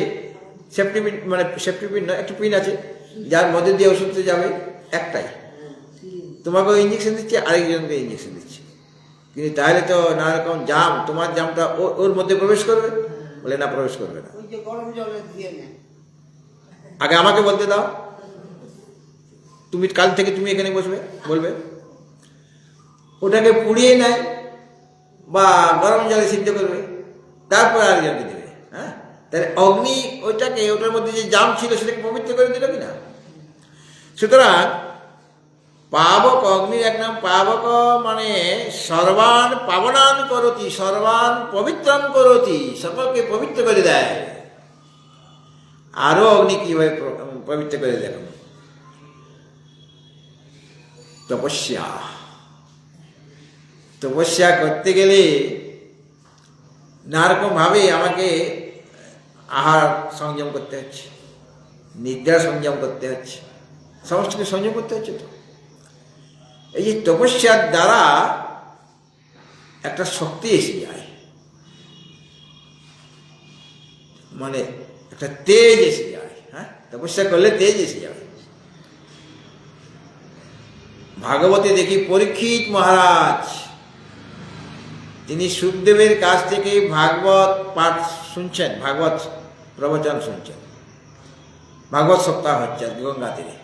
সেফটি পিন, মানে সেফটি পিন নয়, একটা পিন আছে যার মধ্যে দিয়ে ওষুধটা যাবে, একটাই। তোমাকে ওই ইঞ্জেকশন দিচ্ছে, আরেকজনকে ইঞ্জেকশন দিচ্ছে। কিন্তু তাহলে তো নানা রকম জাম, তোমার জামটা ওর মধ্যে প্রবেশ করবে? বলে না, প্রবেশ করবে না। আগে আমাকে বলতে দাও, তুমি কাল থেকে তুমি এখানে বসবে, বলবে ওটাকে পুড়িয়ে নেয় বা গরম জলে সিদ্ধ করবে, তারপর আরেকজনকে দেবে। হ্যাঁ, তাহলে অগ্নি ওটার মধ্যে যে জাম ছিল সেটাকে পবিত্র করে দিল কিনা? সুতরাং পাবক, অগ্নির এক নাম পাবক, মানে সর্বান পাবনান করতি, সর্বান পবিত্রান করতি, সকলকে পবিত্র করে দেয়। আরো অগ্নি কিভাবে পবিত্র করে দেয়? তপস্যা করতে গেলে নানারকম ভাবে আমাকে আহার সংযম করতে হচ্ছে, নিদ্রা সংযম করতে হচ্ছে, সমস্তকে সংযম করতে হচ্ছে। তো এই যে তপস্যার দ্বারা একটা শক্তি এসে যায়, মানে একটা তেজ এসে যায়। হ্যাঁ, তপস্যা করলে তেজ এসে যাবে। ভাগবতে দেখি পরীক্ষিত মহারাজ, তিনি সুখদেবের কাছ থেকে ভাগবত পাঠ শুনছেন, ভাগবত প্রবচন শুনছেন। ভাগবত সপ্তাহ হচ্ছে গঙ্গা তীরে।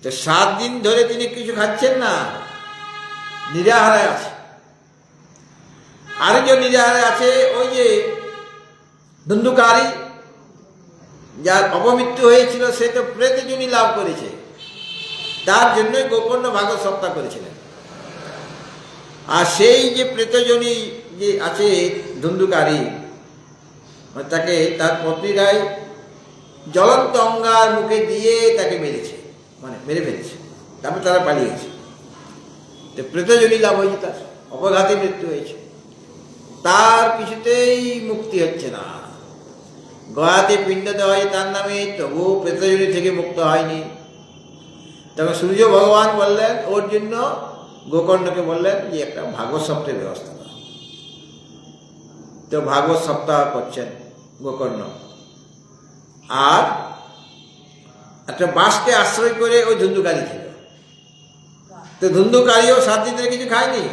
তো 7 দিন ধরে তিনি কিছু খাচ্ছেন না, নিরাহারে আছে। আরেকজন নিরাহারে আছে, ওই যে ধুন্ধুকারী, যার অপমৃত্যু হয়েছিল, সে তো প্রেতজনি লাভ করেছে, তার জন্যই গোকর্ণ ভাগবত সপ্তাহ করেছিলেন। আর সেই যে প্রেতজনী যে আছে ধুন্ধুকারী, তাকে তার পত্নীরাই জ্বলন্ত অঙ্গার মুখে দিয়ে তাকে মেরেছে, মানে মেরে ফেলেছে। তারপর তারা পালিয়েছে। তো প্রেতজনী লাভ হয়েছে, তার অপঘাতে মৃত্যু হয়েছে। তার কিছুতেই মুক্তি হচ্ছে না। গয়াতে পিণ্ড দেওয়া হয় তার নামে, তবু প্রেতজনী থেকে মুক্ত হয়নি। তখন সূর্য ভগবান বললেন, ওর জন্য গোকর্ণকে বললেন যে একটা ভাগবত সপ্তাহের ব্যবস্থা করা। তো ভাগবত সপ্তাহ করছেন গোকর্ণ। আর একটা বাঁশকে আশ্রয় করে ওই ধুন্ধুকারী ছিল। তো ধুন্ধুকারীও 7 দিন ধরে কিছু খায়নি,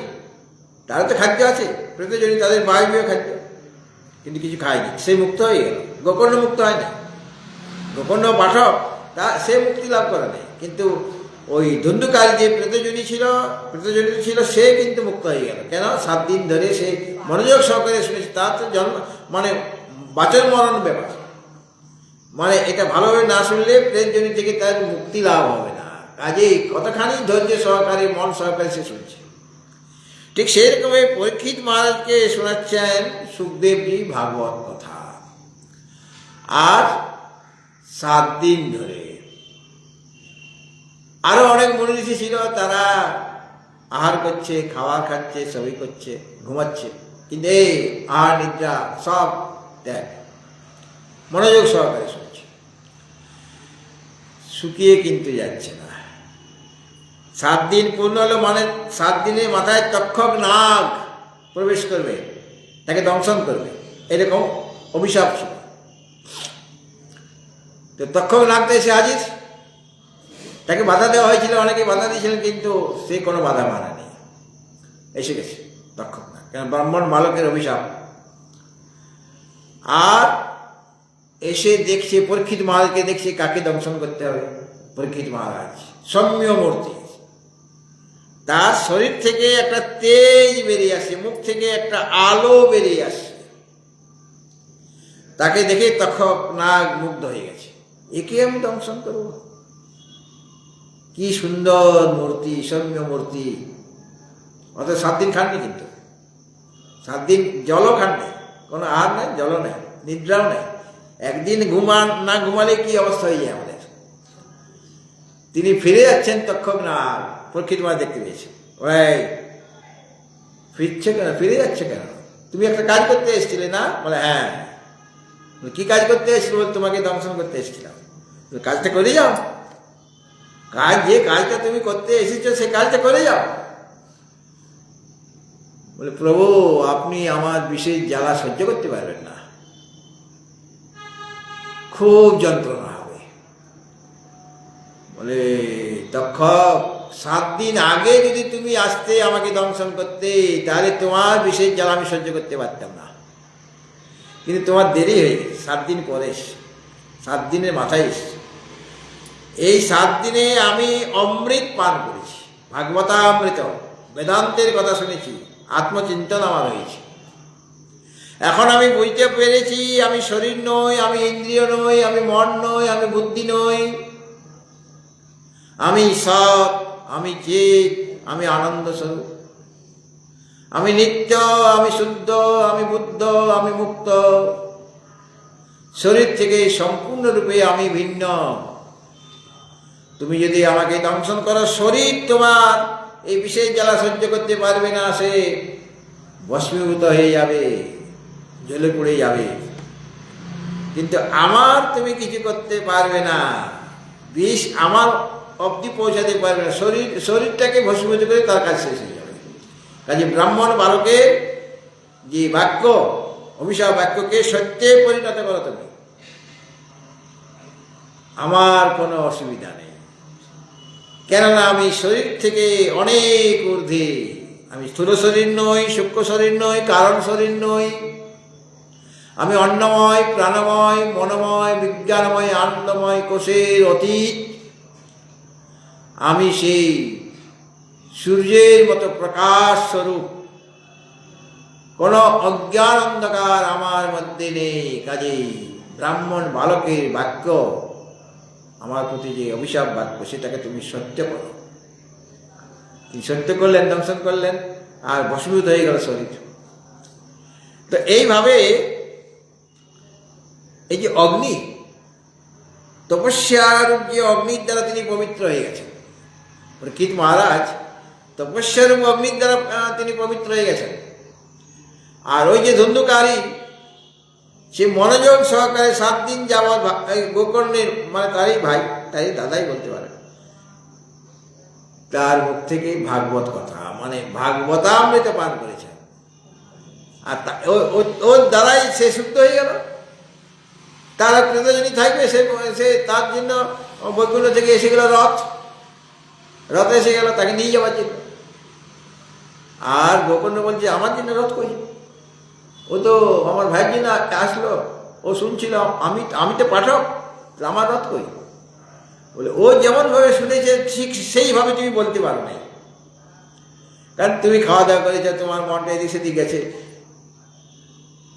তারা তো খাদ্য আছে, প্রেতজনী তাদের বায়বীয় খাদ্য, কিন্তু কিছু খায়নি, সে মুক্ত হয়ে গেল। গোকর্ণ মুক্ত হয় না, গোকর্ণ পাঠক, সে মুক্তি লাভ করে নেই। কিন্তু ওই ধুন্ধুকারী যে প্রেতজনী ছিল, সে কিন্তু মুক্ত হয়ে গেল। কেন? 7 দিন ধরে সে মনোযোগ সহকারে শুনেছে। তার তো জন্ম মানে বাচন মরণ ব্যাপার, মানে এটা ভালোভাবে না শুনলে প্রেতজনী থেকে তার মুক্তি লাভ হবে না। কাজেই কতখানি ধৈর্য সহকারে, মন সহকারে সে শুনছে। ঠিক সেই রকমই পরীক্ষিত মহারাজকে শোনাচ্ছেন সুখদেবজি ভাগবত কথা। আর 7 দিন ধরে আরো অনেক মুনি ঋষি ছিল, তারা আহার করছে, খাওয়া খাচ্ছে, সবই করছে, ঘুমাচ্ছে, কিন্তু এই আহার নিদ্রা সব ত্যাগ, মনোযোগ সহকারে শুনছে। শুকিয়ে কিন্তু যাচ্ছে না। 7 দিন পূর্ণ হলো, মানে 7 দিনে মাথায় তক্ষক নাগ প্রবেশ করবে, তাকে দংশন করবে, এরকম অভিশাপ ছিল। তো তক্ষক নাগতে এসে হাজির, তাকে বাধা দেওয়া হয়েছিল, অনেকে বাধা দিয়েছিলেন, কিন্তু সে কোনো বাধা মানেনি, এসে গেছে তক্ষক নাগ। কেন ব্রাহ্মণ বালকের অভিশাপ। আর এসে দেখছে, পরীক্ষিত মহারাজকে দেখছে কাকে দংশন করতে হবে। পরীক্ষিত মহারাজ সৌম্য মূর্তি, তার শরীর থেকে একটা তেজ বেরিয়ে আসে, মুখ থেকে একটা আলো বেরিয়ে আসে। তাকে দেখে তক্ষক নাগ মুগ্ধ হয়ে গেছে, একে আমি দংশন করব। কি সুন্দর মূর্তি, সৌম্য মূর্তি। অত 7 দিন খাননি, কিন্তু 7 দিন জলও খাননি, কোনো আহার নেই, জলও নেই, নিদ্রাও নেই। একদিন না ঘুমালে কি অবস্থা হয়ে যায় আমাদের। তিনি ফিরে যাচ্ছেন, তক্ষক নাগ পরীক্ষিত মহারাজ দেখতে পেয়েছে। ওই ফিরছে কেন, ফিরে যাচ্ছে কেন? তুমি একটা কাজ করতে এসেছিলে না? বলে হ্যাঁ। কি কাজ করতে এসেছিল? বলে তোমাকে দংশন করতে এসেছিলাম। কাজটা করে যাও, যে কাজটা তুমি করতে এসেছো সে কাজটা করে যাও। বলে প্রভু, আপনি আমার বিশেষ জ্বালা সহ্য করতে পারবেন না, খুব যন্ত্রণা হবে। বলে তক্ষক, 7 দিন আগে যদি তুমি আসতে আমাকে দংশন করতে, তাহলে তোমার বিশেষ জ্বালা আমি সহ্য করতে পারতাম না। কিন্তু তোমার দেরি হয়ে গেছে, 7 দিন পরে, 7 দিনের মাথায় এসছে। এই 7 দিনে আমি অমৃত পান করেছি, ভাগবতামৃত, বেদান্তের কথা শুনেছি, আত্মচিন্তন আমার হয়েছে। এখন আমি বুঝতে পেরেছি আমি শরীর নই, আমি ইন্দ্রিয় নই, আমি মন নই, আমি বুদ্ধি নই, আমি সৎ, আমি চিৎ, আমি আনন্দ স্বরূপ, আমি নিত্য, আমি শুদ্ধ, আমি বুদ্ধ, আমি মুক্ত। শরীর থেকে সম্পূর্ণরূপে আমি ভিন্ন। তুমি যদি আমাকে দংশন করো, শরীর তোমার এই বিশেষ জ্বালা সহ্য করতে পারবে না, সে ভস্মীভূত হয়ে যাবে, জ্বলে পড়ে যাবে। কিন্তু আমার তুমি কিছু করতে পারবে না, বিষ আমার অবধি পৌঁছাতে পারবে না। শরীরটাকে ভস্মীভূত করে তার কাজ শেষ হয়ে যাবে। কাজে ব্রাহ্মণ বালকের যে বাক্য, অভিশাপ বাক্যকে সত্যে পরিণত করো তুমি, আমার কোনো অসুবিধা নেই। কেননা আমি শরীর থেকে অনেক ঊর্ধ্বে। আমি স্থূল শরীর নই, সূক্ষ্ম শরীর নই, কারণ শরীর নই। আমি অন্নময়, প্রাণময়, মনোময়, বিজ্ঞানময়, আনন্দময় কোষের অতীত। আমি সেই সূর্যের মতো প্রকাশ স্বরূপ, কোনো অজ্ঞান অন্ধকার আমার মধ্যে নেই। কাজেই ব্রাহ্মণ বালকের বাক্য, আমার প্রতি যে অভিশাপ বাক্য, সেটাকে তুমি সত্য করো। তিনি সত্য করলেন, দংশন করলেন, আর ভস্মীভূত হয়ে গেল শরীর। তো এইভাবে এই যে অগ্নি, তপস্যার যে অগ্নির দ্বারা তিনি পবিত্র হয়ে গেছেন। পরীক্ষিত মহারাজ তপস্যারূপ অগ্নির দ্বারা তিনি পবিত্র হয়ে গেছেন। আর ওই যে ধুন্ধুকারী, সে মনোযোগ সহকারে 7 দিন যাওয়ার গোকর্ণের, মানে তারই ভাই, তারই দাদাই বলতে পারে, তার মুখ থেকে ভাগবত কথা, মানে ভাগবতামৃত পান করেছেন। আর ওর দ্বারাই সে শুদ্ধ হয়ে গেল। তার কৃতজনী থাকবে, সে তার জন্য বৈকুণ্ঠ থেকে এসে গেল রথ এসে গেল তাকে নিয়ে যাওয়ার জন্য। আর গোকর্ণ বলছে আমার জন্য রথ কই, ও তো আমার ভাইয়ের জন্য আসলো, ও শুনছিল, আমি তো পাঠক, আমার রথ কই। বলে ও যেমনভাবে শুনেছে ঠিক সেইভাবে তুমি বলতে পারো নাই, কারণ তুমি খাওয়া দাওয়া করেছো, তোমার মনটা এদিক সেদিক গেছে।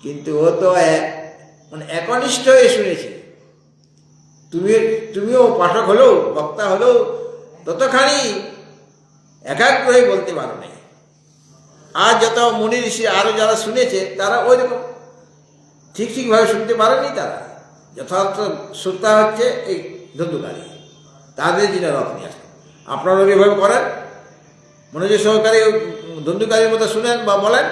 কিন্তু ও তো মানে একনিষ্ঠ হয়ে শুনেছে। তুমিও পাঠক হলেও, বক্তা হলেও ততখানি একাগ্র হয়ে বলতে পারো নাই। আর যত মুনি ঋষি আরো যারা শুনেছে, তারা ওই রকম ঠিকভাবে শুনতে পারেনি। তারা যথার্থ শ্রোতা হচ্ছে এই ধুন্ধুকারী, তাদের জন্য রথ নিয়ে আসেন। আপনারা এভাবে করেন, মনোযোগ সহকারে ধুন্ধুকারীর মতো শুনেন বা বলেন,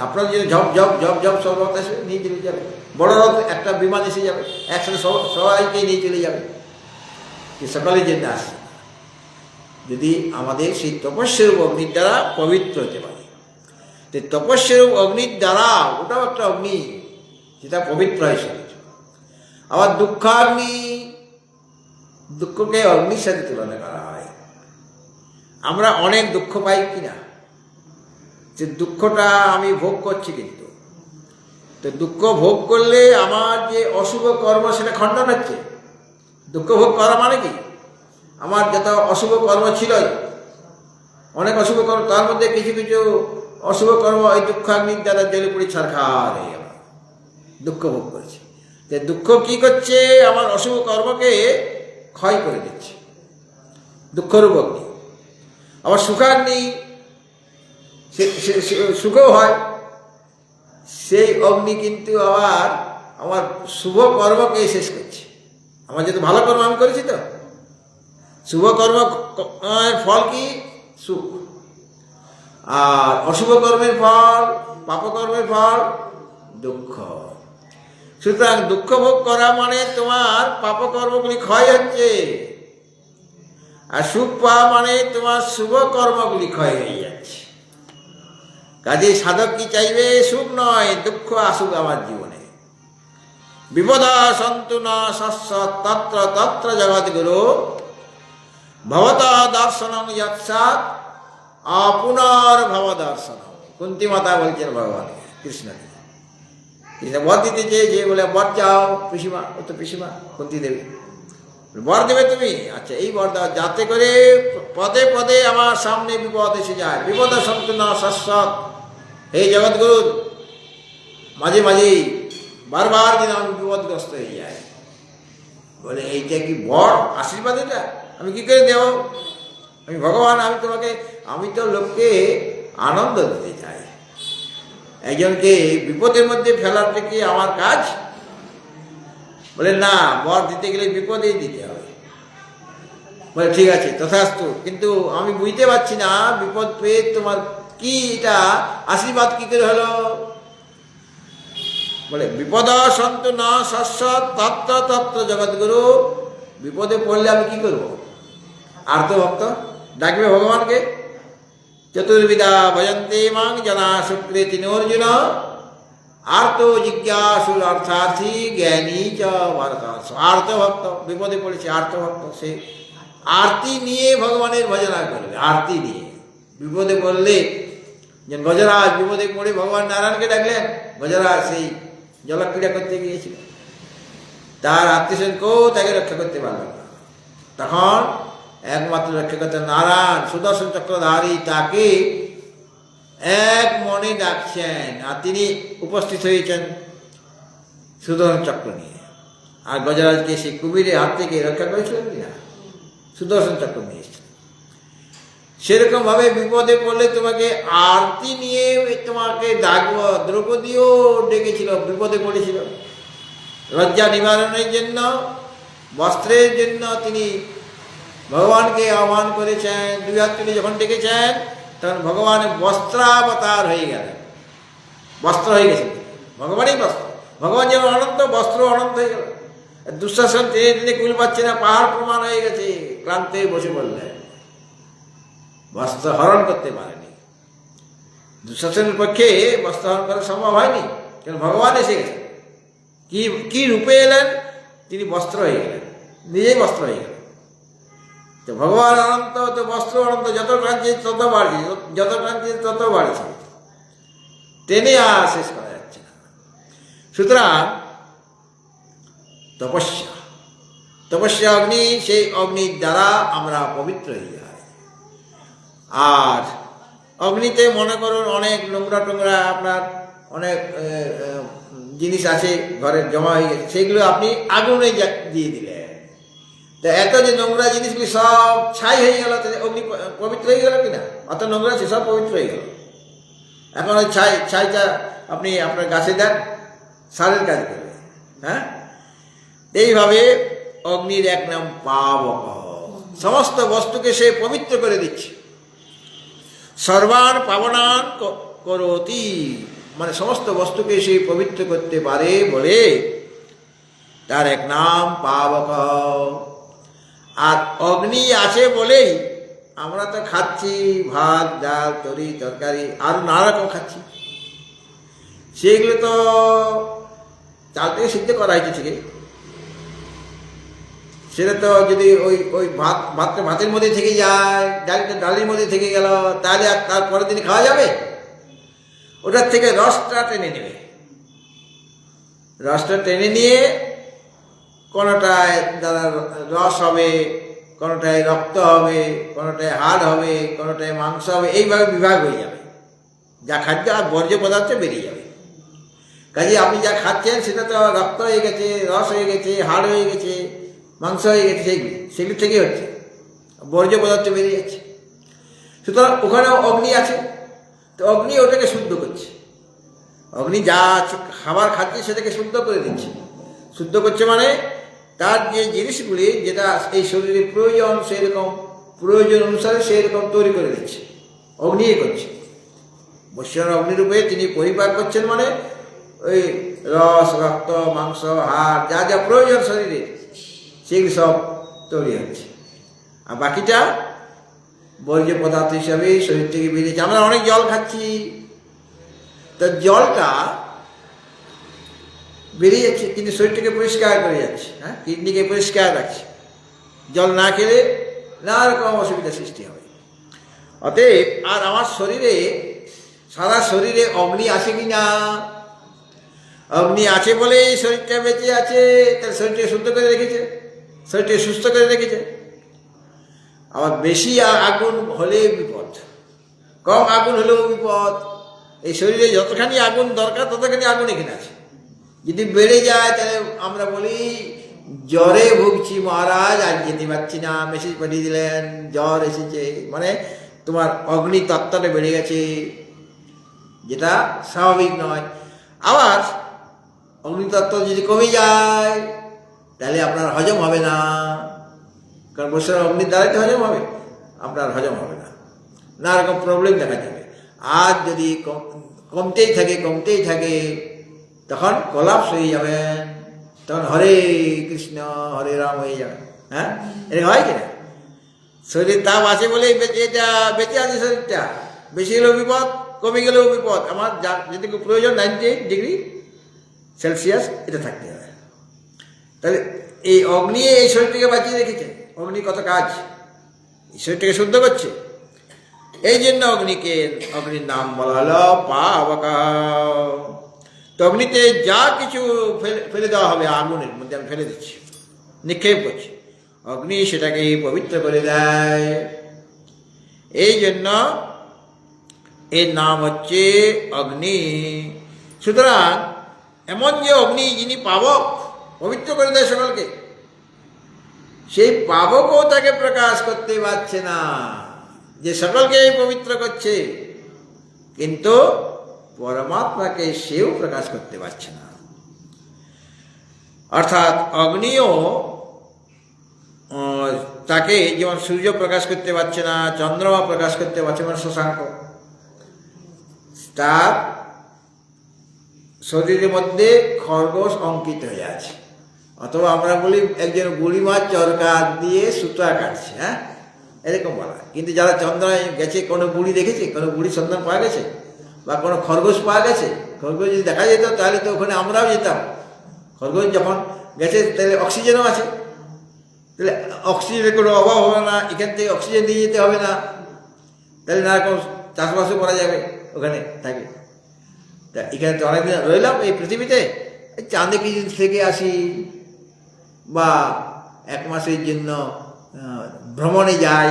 আপনার জন্য ঝপ ঝপ ঝপ ঝপ সব রথ এসে নিয়ে চলে যাবে। বড় রথ একটা বিমান এসে যাবে, একসাথে সবাইকে নিয়ে চলে যাবে। সকালের জন্য আসে যদি আমাদের সেই তপস্যারূপ অগ্নির দ্বারা পবিত্র হতে পারে। তো তপস্যারূপ অগ্নির দ্বারা, ওটাও একটা অগ্নি, যেটা পবিত্র হয় শরীর। আবার দুঃখাগ্নি, দুঃখকে অগ্নির সাথে তুলনা করা হয়। আমরা অনেক দুঃখ পাই কিনা, যে দুঃখটা আমি ভোগ করছি, কিন্তু তো দুঃখ ভোগ করলে আমার যে অশুভ কর্ম সেটা খণ্ডন হচ্ছে। দুঃখ ভোগ করা মানে কি, আমার যত অশুভ কর্ম ছিল, অনেক অশুভ কর্ম, তার মধ্যে কিছু কিছু অশুভ কর্ম এই দুঃখাগ্নির দ্বারা জ্বলে পড়ে ছারখার হয়ে গেল, দুঃখ ভোগ করেছে। যে দুঃখ কি করছে, আমার অশুভ কর্মকে ক্ষয় করে দিচ্ছে, দুঃখরূপ অগ্নি। আবার সুখাগ্নি, সুখও হয়, সেই অগ্নি কিন্তু আবার আমার শুভ কর্মকে শেষ করছে। আমার যেহেতু ভালো কর্ম আমি করেছি, তো শুভ কর্ম ফল কি, সুখ, আর অশুভ কর্মের ফল, পাপকর্মের ফল দুঃখ। সুতরাং দুঃখ ভোগ করা মানে তোমার পাপকর্মগুলি ক্ষয় হচ্ছে, আর সুখ পাওয়া মানে তোমার শুভ কর্মগুলি ক্ষয় হয়ে যাচ্ছে। কাজে সাধক কি চাইবে, সুখ নয়, দুঃখ আসুক আমার জীবনে। বিপদা সন্তু না শাশ্বত তত্র তত্র জগদ্গুরু ভবতা দর্শনং যৎসাৎ অপুনর্ভব দর্শনম। কুন্তী মাতা বলছেন ভগবান কৃষ্ণকে, কৃষ্ণ বর দিতে চেয়েছে, বলে বর চাও পিসিমা, ও তো পিসিমা কুন্তী দেবী, বর দেবে তুমি, আচ্ছা এই বর দাও যাতে করে পদে পদে আমার সামনে বিপদ এসে যায়। বিপদ সন্তু না শাশ্বত, হে জগৎগুরু, মাঝে মাঝেই বারবার যেন আমি বিপদগ্রস্ত হয়ে যাই। বলে এইটা কি বর, আশীর্বাদ, এটা আমি কি করে দেব? আমি ভগবান, আমি তোমাকে, আমি তো লোককে আনন্দ দিতে চাই, একজনকে বিপদের মধ্যে ফেলাটা কি আমার কাজ? বলে না, বর দিতে গেলে বিপদেই দিতে হবে। বলে ঠিক আছে তথাস্তু, কিন্তু আমি বুঝতে পারছি না বিপদ পেয়ে তোমার কি এটা আশীর্বাদ কি করে হলো? বলে বিপদ সন্তু না শাশ্বত তত্র তত্র জগৎগুরু, বিপদে পড়লে আমি কি করব? আর্তভক্ত ডাকবে ভগবানকে। চতুর্বিধা ভজন্তে মাং জনা সুকৃতি অর্জুন, আর্ত জিজ্ঞাসু অর্থার্থী জ্ঞানী চ ভরতার্থ। আর্তভক্ত বিপদে পড়েছে, আর্তভক্ত, সে আরতি নিয়ে ভগবানের ভজনা করবে। আরতি নিয়ে বিপদে পড়লে, যে গজরাজ বিপদে পড়ে ভগবান নারায়ণকে ডাকলেন, গজরাজ সেই জলক্রীড়া করতে গিয়েছিল, তার আত্মীয় কেউ তাকে রক্ষা করতে পারল না। তখন একমাত্র রক্ষা করতে নারায়ণ সুদর্শন চক্রধারী তাকে এক মনে ডাকছেন, আর তিনি উপস্থিত হয়েছেন সুদর্শন চক্র নিয়ে। আর গজরাজকে সেই কুমিরের হাত থেকে রক্ষা করেছিলেন কিনা, সুদর্শন চক্র নিয়ে এসেছেন। সেরকম ভাবে বিপদে পড়লে তোমাকে আরতি নিয়ে তোমাকে ডাকব। দ্রৌপদীও ডেকেছিল, বিপদে পড়েছিল, লজ্জা নিবারণের জন্য, বস্ত্রের জন্য তিনি ভগবানকে আহ্বান করেছেন। দুই হাত তুলে যখন ডেকেছেন, তখন ভগবান বস্ত্রাবতার হয়ে গেলেন, বস্ত্র হয়ে গেছেন, ভগবানই বস্ত্র। ভগবান যেমন অনন্ত, বস্ত্র অনন্ত হয়ে গেল। দুঃশাসন টেনে টেনে কুল পাচ্ছে না, পাহাড় প্রমাণ হয়ে গেছে, ক্লান্তে বসে পড়লেন, বস্ত্র হরণ করতে পারেনি। দুঃশাসনের পক্ষে বস্ত্র হরণ করা সম্ভব হয়নি, কারণ ভগবান এসে গেছেন। কি রূপে এলেন? তিনি বস্ত্র হয়ে গেলেন, নিজেই বস্ত্র হয়ে গেলেন। তো ভগবান অনন্ত, তো বস্ত্র অনন্ত, যত টানছে তত বাড়ছে, যত টানছে তত বাড়ছে, টেনে আর শেষ করা যাচ্ছে না। সুতরাং তপস্যা, তপস্যা অগ্নি, সেই অগ্নির দ্বারা আমরা পবিত্র হয়ে যাই। আর অগ্নিতে মনে করুন অনেক নোংরা টোংরা, আপনার অনেক জিনিস আছে ঘরের জমা হয়ে গেছে, সেগুলো আপনি আগুনে দিয়ে দিলেন, তো এত যে নোংরা জিনিসগুলি সব ছাই হয়ে গেল, অগ্নি পবিত্র হয়ে গেল কিনা? অত নোংরা আছে সব পবিত্র হয়ে গেল। এখন ওই ছাইটা আপনি আপনার গাছে দেন, সারের কাজ করবে। হ্যাঁ, এইভাবে অগ্নির এক নাম পাবক, সমস্ত বস্তুকে সে পবিত্র করে দিচ্ছে। সর্বান পাবনান করতি, মানে সমস্ত বস্তুকে সে পবিত্র করতে পারে বলে তার এক নাম পাবক। আর অগ্নি আছে বলেই আমরা তো খাচ্ছি ভাত, ডাল, তরি, তরকারি, আর নানা রকম খাচ্ছি। সেগুলো তো চাল থেকে সিদ্ধ করা হয়েছে ঠিকই, সেটা তো যদি ওই ভাতের মধ্যে থেকে যায়, ডালটা ডালের মধ্যে থেকে গেল, তাহলে আর তার পরের দিন খাওয়া যাবে? ওটার থেকে রসটা টেনে নেবে। রসটা টেনে নিয়ে কোনোটায় দ্বারা রস হবে, কোনোটায় রক্ত হবে, কোনোটায় হাড় হবে, কোনোটায় মাংস হবে, এইভাবে বিভাগ হয়ে যাবে। যা খাদ্য আর বর্জ্য পদার্থ বেরিয়ে যাবে। কাজে আপনি যা খাচ্ছেন সেটা তো রক্ত হয়ে গেছে, রস হয়ে গেছে, হাড় হয়ে গেছে, মাংস হয়ে গেছে, সেগুলি থেকেই হচ্ছে, বর্জ্য পদার্থ বেরিয়ে যাচ্ছে। সুতরাং ওখানেও অগ্নি আছে, তো অগ্নি ওটাকে শুদ্ধ করছে। অগ্নি যা খাবার খাচ্ছে সেটাকে শুদ্ধ করে দিচ্ছে। শুদ্ধ করছে মানে তার যে জিনিসগুলি যেটা এই শরীরে প্রয়োজন, সেরকম প্রয়োজন অনুসারে সেরকম তৈরি করে দিচ্ছে, অগ্নিই করছে। বৈশ্বর অগ্নিরূপে তিনি পরিপাক করছেন, মানে ওই রস, রক্ত, মাংস, হাড় যা যা প্রয়োজন শরীরে সেগুলি সব তৈরি হচ্ছে। আর বাকিটা বর্জ্য পদার্থ হিসাবে শরীর থেকে বেরিয়েছে। আমরা অনেক জল খাচ্ছি, তো জলটা বেরিয়ে যাচ্ছে কিন্তু শরীরটাকে পরিষ্কার করে যাচ্ছে, হ্যাঁ, কিডনিকে পরিষ্কার রাখছে। জল না খেলে নানা রকম অসুবিধার সৃষ্টি হবে। অতএব আর আমার শরীরে, সারা শরীরে অগ্নি আছে কি না? অগ্নি আছে বলেই শরীরটা বেঁচে আছে, তার শরীরটাকে শুদ্ধ করে রেখেছে, শরীরটাকে সুস্থ করে রেখেছে। আবার বেশি আগুন হলে বিপদ, কম আগুন হলেও বিপদ। এই শরীরে যতখানি আগুন দরকার ততখানি আগুন এখানে আছে। যদি বেড়ে যায় তাহলে আমরা বলি জ্বরে ভুগছি মহারাজ, আজ যেতে পারছি না, মেসেজ পাঠিয়ে দিলেন জ্বর এসেছে, মানে তোমার অগ্নি তত্ত্বটা বেড়ে গেছে, যেটা স্বাভাবিক নয়। আবার অগ্নিতত্ত্ব যদি কমে যায় তাহলে আপনার হজম হবে না, কারণ বৈশ্বর অগ্নির দ্বারাই তো হজম হবে, আপনার হজম হবে না, নানা রকম প্রবলেম দেখা যাবে। আর যদি কমতেই থাকে তখন কোলাপস হয়ে যাবেন, তখন হরে কৃষ্ণ হরে রাম হয়ে যাবেন। হ্যাঁ, এরকম হয় কিনা? শরীরের তাপ আছে বলেই বেঁচে আছে শরীরটা। বেশি গেলেও বিপদ, কমে গেলেও বিপদ। আমার যা যেটুকু প্রয়োজন 98 ডিগ্রি সেলসিয়াস এটা থাকতে হবে। তাহলে এই অগ্নি এই শরীরটাকে বাঁচিয়ে রেখেছে। অগ্নি কত কাজ, এই শরীরটাকে শুদ্ধ করছে। এই জন্য অগ্নির নাম বলা হলো পাবকা। তো অগ্নিতে যা কিছু ফেলে দেওয়া হবে আগুনের মধ্যে আমি ফেলে দিচ্ছি, নিক্ষেপ করছি, অগ্নি সেটাকে পবিত্র করে দেয়। এই জন্য এর নাম হচ্ছে অগ্নি। সুতরাং এমন যে অগ্নি যিনি পাবক, পবিত্র করে দেয় সকলকে, সেই পাবকও তাকে প্রকাশ করতে পারছে না যে সকলকে পবিত্র করছে, কিন্তু পরমাত্মাকে সেও প্রকাশ করতে পারছে না। অর্থাৎ অগ্নিও তাকে, যেমন সূর্য প্রকাশ করতে পারছে না, চন্দ্রমা প্রকাশ করতে পারছে না, শশাঙ্ক তার শরীরের মধ্যে খরগোশ অঙ্কিত হয়ে আছে। অথবা আমরা বলি একজন বুড়ি মাছ চরকা দিয়ে সুতা কাটছে, হ্যাঁ, এরকম বলা। কিন্তু যারা চন্দ্রায় গেছে, কোনো বুড়ি দেখেছে, কোনো বুড়ির সন্ধান পাওয়া গেছে, বা কোনো খরগোশ পাওয়া গেছে? খরগোশ যদি দেখা যেত তাহলে তো ওখানে আমরাও যেতাম। খরগোশ যখন গেছে তাহলে অক্সিজেনও আছে, তাহলে অক্সিজেনের কোনো অভাব হবে না, এখান থেকে অক্সিজেন নিয়ে যেতে হবে না, তাহলে না রকম চাষবাসও করা যাবে ওখানে থাকে। তা এখানে তো অনেকদিন রইলাম এই পৃথিবীতে, চাঁদে কিছু থেকে আসি বা 1 মাসের জন্য ভ্রমণে যাই,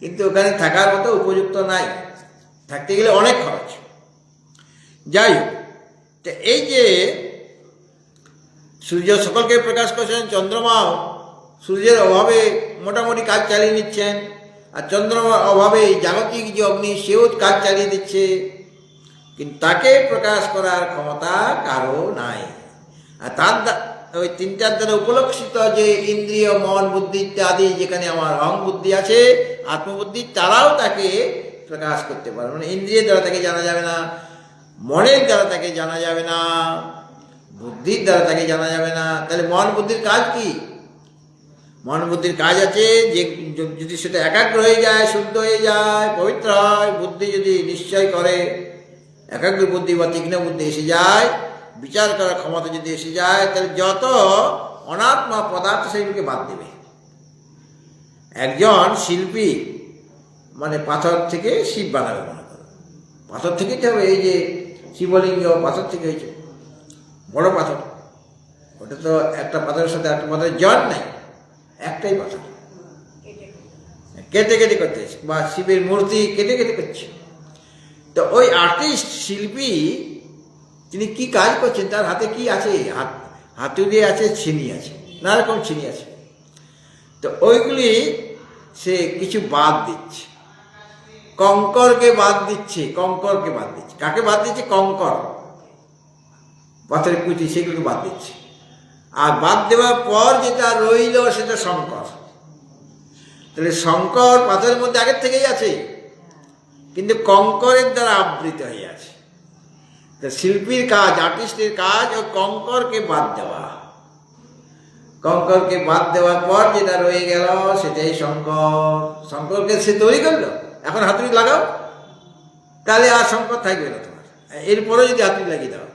কিন্তু ওখানে থাকার মতো উপযুক্ত নাই, থাকতে গেলে অনেক খরচ। যাই হোক, তো এই যে সূর্য সকলকে প্রকাশ করছেন, চন্দ্রমাও সূর্যের অভাবে মোটামুটি কাজ চালিয়ে নিচ্ছেন, আর চন্দ্রমার অভাবে জাগতিক যে অগ্নি সেও কাজ চালিয়ে দিচ্ছে, কিন্তু তাকে প্রকাশ করার ক্ষমতা কারো নাই। আর তার ওই 3টার দ্বারা উপলক্ষিত যে ইন্দ্রিয়, মন, বুদ্ধি ইত্যাদি, যেখানে আমার অহং বুদ্ধি আছে, আত্মবুদ্ধি, তারাও তাকে প্রকাশ করতে পারে। মানে ইন্দ্রিয়ের দ্বারা তাকে জানা যাবে না, মনের দ্বারা তাকে জানা যাবে না, বুদ্ধির দ্বারা তাকে জানা যাবে না। তাহলে মন বুদ্ধির কাজ কি? মন বুদ্ধির কাজ আছে যে যদি সেটা একাগ্র হয়ে যায়, শুদ্ধ হয়ে যায়, পবিত্র হয়, বুদ্ধি যদি নিশ্চয় করে, একাগ্র বুদ্ধি বা তীক্ষ্ণ বুদ্ধি এসে যায়, বিচার করার ক্ষমতা যদি এসে যায়, তাহলে যত অনাত্মা পদার্থ সেগুলোকে বাদ দেবে। একজন শিল্পী মানে পাথর থেকে শিব বানাবে, মনে করো, পাথর থেকেই তো হবে। এই যে শিবলিঙ্গ পাথর থেকে হয়েছে, বড় পাথর। ওটা তো একটা পাথরের সাথে একটা পাথরের জন নাই, একটাই পাথর কেটে কেটে করতে হয়েছে, বা শিবের মূর্তি কেটে কেটে করছে। তো ওই আর্টিস্ট শিল্পী তিনি কি কাজ করছেন, তার হাতে কি আছে? হাতুড়ি আছে, ছিনি আছে, নানা রকম ছিনি আছে। তো ওইগুলি সে কিছু বাদ দিচ্ছে, কঙ্করকে বাদ দিচ্ছে, কঙ্করকে বাদ দিচ্ছে। কাকে বাদ দিচ্ছে? কঙ্কর, পাথরের কুচি, সেগুলোকে বাদ দিচ্ছে। আর বাদ দেওয়ার পর যেটা রইল সেটা শঙ্কর। তাহলে শঙ্কর পাথরের মধ্যে আগের থেকেই আছে, কিন্তু কঙ্করের দ্বারা আবৃত হয়ে আছে। শিল্পীর কাজ, আর্টিস্টের কাজ ও কঙ্করকে বাদ দেওয়া। কঙ্করকে বাদ দেওয়ার পর যেটা রয়ে গেল সেটাই শঙ্কর। শঙ্করকে সে তৈরি করলো, এখন হাতুড়ি লাগাও, তাহলে আর শঙ্কর থাকবে না তোমার। এরপরে যদি হাতুড়ি লাগিয়ে দাও,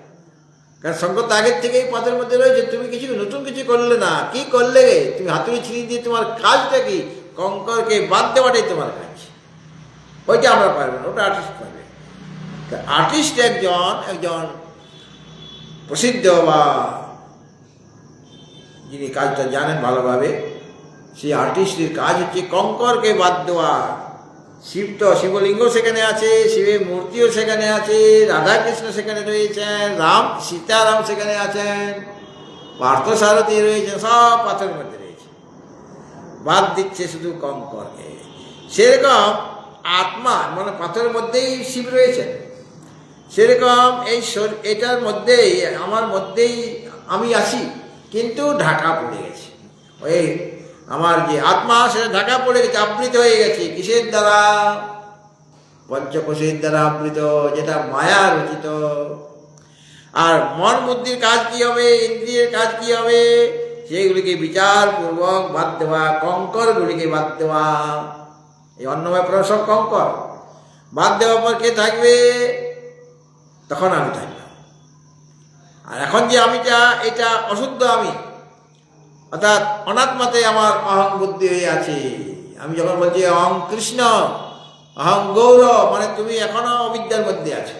কারণ শঙ্কর তো আগের থেকেই পথের মধ্যে রয়েছে। তুমি কিছু নতুন কিছু করলে না, কি করলে? তুমি হাতুড়ি ছিনিয়ে দিয়ে তোমার কাজটা কি? কঙ্করকে বাদ দেওয়াটাই তোমার কাজ। ওইটা আমরা পারবো না, ওটা আর্টিস্ট পারবে। আর্টিস্ট একজন প্রসিদ্ধ বা যিনি কাজটা জানেন ভালোভাবে, সেই আর্টিস্টের কাজ হচ্ছে কঙ্করকে বাদ দেওয়া। শিব তো শিবলিঙ্গ সেখানে আছে, শিবের মূর্তিও সেখানে আছে, রাধাকৃষ্ণ সেখানে রয়েছেন, রাম সীতারাম সেখানে আছেন, পার্থসারথী রয়েছেন, সব পাথরের মধ্যে রয়েছে। বাদ দিচ্ছে শুধু কঙ্করকে। সেরকম আত্মা মানে পাথরের মধ্যেই শিব রয়েছেন, সেরকম এটার মধ্যেই, আমার মধ্যেই আমি আছি, কিন্তু ঢাকা পড়ে গেছে। ওই আমার যে আত্মা সেটা ঢাকা পড়ে গেছে, আবৃত হয়ে গেছে। কিসের দ্বারা? পঞ্চকোষের দ্বারা আবৃত, যেটা মায়া রচিত। আর মন বুদ্ধির কাজ কি হবে, ইন্দ্রিয়ের কাজ কি হবে? সেগুলিকে বিচারপূর্বক বাদ দেওয়া, কঙ্করগুলিকে বাদ দেওয়া। এই অন্নময় প্রাণ সব কঙ্কর। বাদ দেওয়ার পর কে থাকবে? তখন আমি থাকলাম। আর এখন যে আমিটা, এটা অশুদ্ধ আমি, অর্থাৎ অনাত্মাতে আমার অহং বুদ্ধি হয়ে আছে। আমি যখন বলছি অহং কৃষ্ণ, অহং গৌর, মানে তুমি এখনো অবিদ্যার মধ্যে আছো।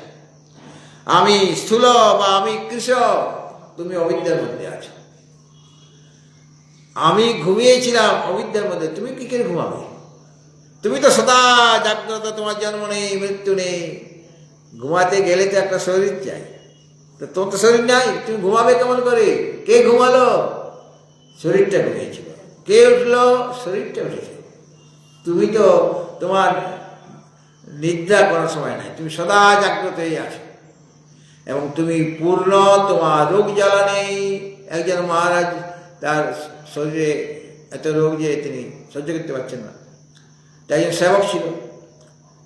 আমি স্থূল বা আমি কৃষ্ণ, তুমি অবিদ্যার মধ্যে আছো। আমি ঘুমিয়েছিলাম অবিদ্যার মধ্যে, তুমি কি করে ঘুমাবে? তুমি তো সদা জাগ্রত, তোমার জন্ম নেই, মৃত্যু নেই। ঘুমাতে গেলে তো একটা শরীর চাই, তো তোমার তো শরীর নাই, তুমি ঘুমাবে কেমন করে? কে ঘুমালো? শরীরটা ঘুমিয়েছিল। কে উঠলো? শরীরটা উঠেছিল। তুমি তো তোমার নিদ্রা করার সময় নাই, তুমি সদা জাগ্রত হয়ে আছো এবং তুমি পূর্ণ, তোমার রোগ জ্বালা নেই। একজন মহারাজ, তার শরীরে এত রোগ যে তিনি সহ্য করতে পারছেন না, তাই একজন সেবক ছিল।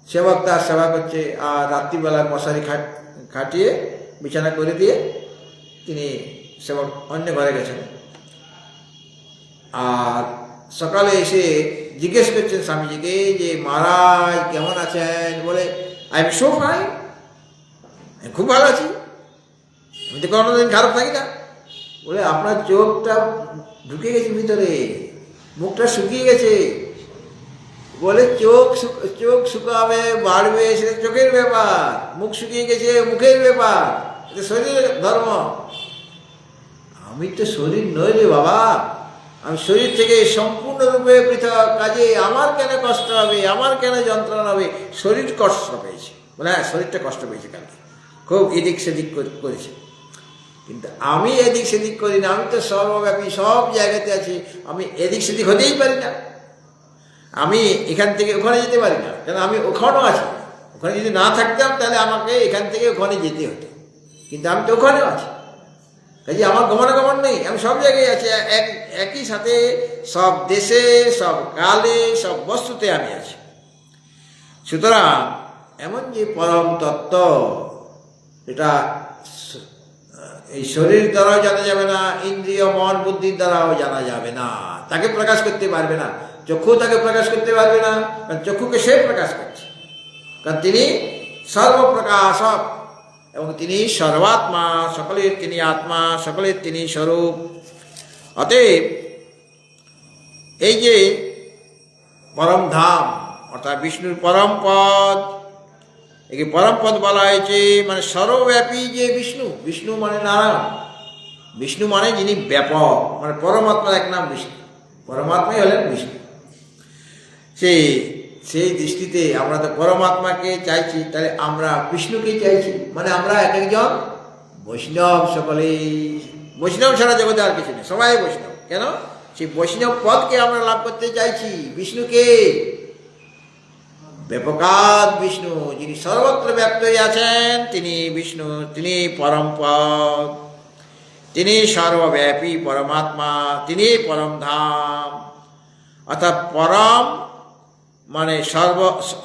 সেবক তার সেবা করছে, আর রাত্রিবেলায় মশারি খাটিয়ে বিছানা করে দিয়ে তিনি সেবক অন্য ঘরে গেছেন। আর সকালে এসে জিজ্ঞেস করছেন স্বামীজিকে যে মহারাজ কেমন আছেন? বলে আই এম সো ফাইন, খুব ভালো আছি, আমি তো কোনোদিন খারাপ থাকি না। বলে আপনার চোখটা ঢুকে গেছে ভিতরে, মুখটা শুকিয়ে গেছে। বলে চোখ শুকাবে বাড়বে সেটা চোখের ব্যাপার, মুখ শুকিয়ে গেছে মুখের ব্যাপার, এটা শরীরের ধর্ম। আমি তো শরীর নই রে বাবা, আমি শরীর থেকে সম্পূর্ণরূপে পৃথক, কাজে আমার কেন কষ্ট হবে, আমার কেন যন্ত্রণা হবে? শরীর কষ্ট পেয়েছে। বলে হ্যাঁ, শরীরটা কষ্ট পেয়েছে, কালকে খুব এদিক সেদিক করেছে, কিন্তু আমি এদিক সেদিক করি না। আমি তো সর্বব্যাপী, সব জায়গাতে আছি, আমি এদিক সেদিক হতেই পারি না। আমি এখান থেকে ওখানে যেতে পারি না, কেন আমি ওখানেও আছি। ওখানে যদি না থাকতাম তাহলে আমাকে এখান থেকে ওখানে যেতে হতো, কিন্তু আমি তো ওখানেও আছি। কাজে আমার গমনাগমন নেই, আমি সব জায়গায় আছি, একই সাথে সব দেশে, সব কালে, সব বস্তুতে আমি আছি। সুতরাং এমন যে পরম তত্ত্ব, এটা এই শরীর দ্বারাও জানা যাবে না, ইন্দ্রিয় মন বুদ্ধির দ্বারাও জানা যাবে না, তাকে প্রকাশ করতে পারবে না। চক্ষু তাকে প্রকাশ করতে পারবে না, কারণ চক্ষুকে সে প্রকাশ করছে, কারণ তিনি সর্বপ্রকাশক এবং তিনি সর্বাত্মা, সকলের তিনি আত্মা, সকলের তিনি স্বরূপ। অতএব এই যে পরম ধাম অর্থাৎ বিষ্ণুর পরম পদ, একে পরমপদ বলা হয়েছে, মানে সর্বব্যাপী যে বিষ্ণু। বিষ্ণু মানে নারায়ণ, বিষ্ণু মানে যিনি ব্যাপক, মানে পরমাত্মার এক নাম বিষ্ণু, পরমাত্মাই হলেন বিষ্ণু। সেই দৃষ্টিতে আমরা তো পরমাত্মাকে চাইছি, তাহলে আমরা বিষ্ণুকেই চাইছি, মানে আমরা এক একজন বৈষ্ণব, সকলেই বৈষ্ণব ছাড়া জগতে আর কিছু নেই, সবাই বৈষ্ণব। কেন? সেই বৈষ্ণব পদকে আমরা লাভ করতে চাইছি, বিষ্ণুকে, ব্যাপকাৎ বিষ্ণু, যিনি সর্বত্র ব্যপ্ত হয়ে আছেন, তিনি বিষ্ণু, তিনি পরম পদ, তিনি সর্বব্যাপী পরমাত্মা, তিনি পরম ধাম। অর্থাৎ পরম মানে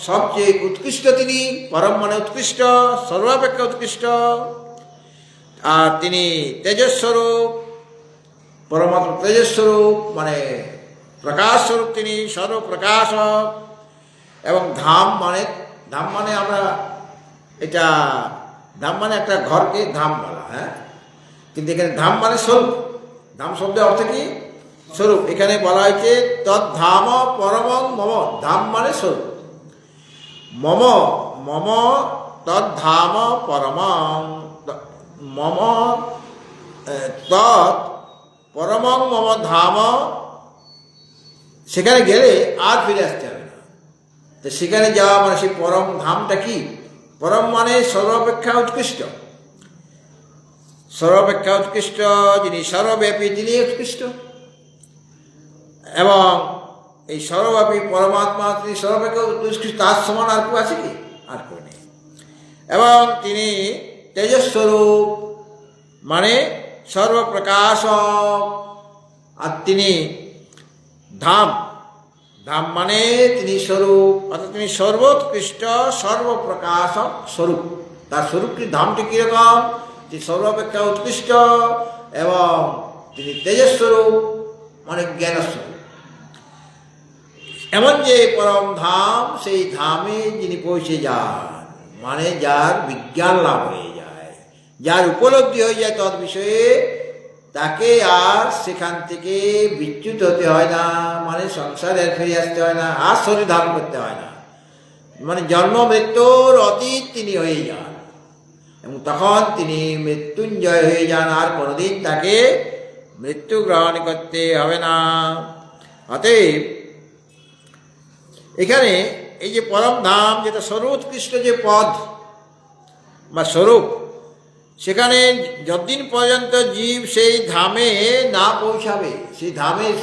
সবচেয়ে উৎকৃষ্ট তিনি, পরম মানে উৎকৃষ্ট, সর্বাপেক্ষা উৎকৃষ্ট। আর তিনি তেজস্বরূপ, পরমাত্মা তেজস্বরূপ, মানে প্রকাশ স্বরূপ, তিনি সর্বপ্রকাশক। এবং ধাম মানে আমরা এটা, ধাম মানে একটা ঘরকে ধাম বলা, হ্যাঁ, কিন্তু এখানে ধাম মানে স্বরূপ। ধাম শব্দের অর্থ কি? স্বরূপ। এখানে বলা হয়েছে তদ্ধাম পরমং মম, ধাম মানে স্বরূপ। মম মম তদ্ধাম পরমং, মম তৎ পরমং মম ধাম। সেখানে গেলে আর ফিরে আসতে হবে না। তো সেখানে যাওয়া মানে সেই পরম ধামটা কি? পরম মানে সর্বাপেক্ষা উৎকৃষ্ট, সর্বাপেক্ষা উৎকৃষ্ট, যিনি সর্বব্যাপী, তিনি উৎকৃষ্ট। এবং এই সর্বব্যাপী পরমাত্মা, তিনি সর্বাপেক্ষা উৎকৃষ্ট, তার সমান আর কেউ আছে কি? আর কেউ নেই। এবং তিনি তেজস্বরূপ, মানে সর্বপ্রকাশক। আর তিনি ধাম, ধাম মানে তিনি স্বরূপ, অর্থাৎ তিনি সর্বোৎকৃষ্ট, সর্বপ্রকাশক স্বরূপ। তার স্বরূপটি, ধামটি কীরকম? তিনি সর্বাপেক্ষা উৎকৃষ্ট এবং তিনি তেজস্বরূপ, মানে জ্ঞানস্বরূপ। এমন যে পরম ধাম, সেই ধামে যিনি পৌঁছে যান, মানে যার বিজ্ঞান লাভ হয়ে যায়, যার উপলব্ধি হয়ে যায় তৎ বিষয়ে, তাকে আর সেখান থেকে বিচ্যুত হতে হয় না, মানে সংসারে ফিরে আসতে হয় না, আর শরীর ধারণ করতে হয় না, মানে জন্ম মৃত্যুর অতীত তিনি হয়ে যান। এবং তখন তিনি মৃত্যুঞ্জয় হয়ে যান, আর কোনোদিন তাকে মৃত্যু গ্রহণ করতে হবে না। অতএব এখানে এই যে পরম ধাম, যেটা সর্বোৎকৃষ্ট যে পদ বা স্বরূপ, সেখানে যতদিন পর্যন্ত জীব সেই ধামে না পৌঁছাবে, সেই ধামের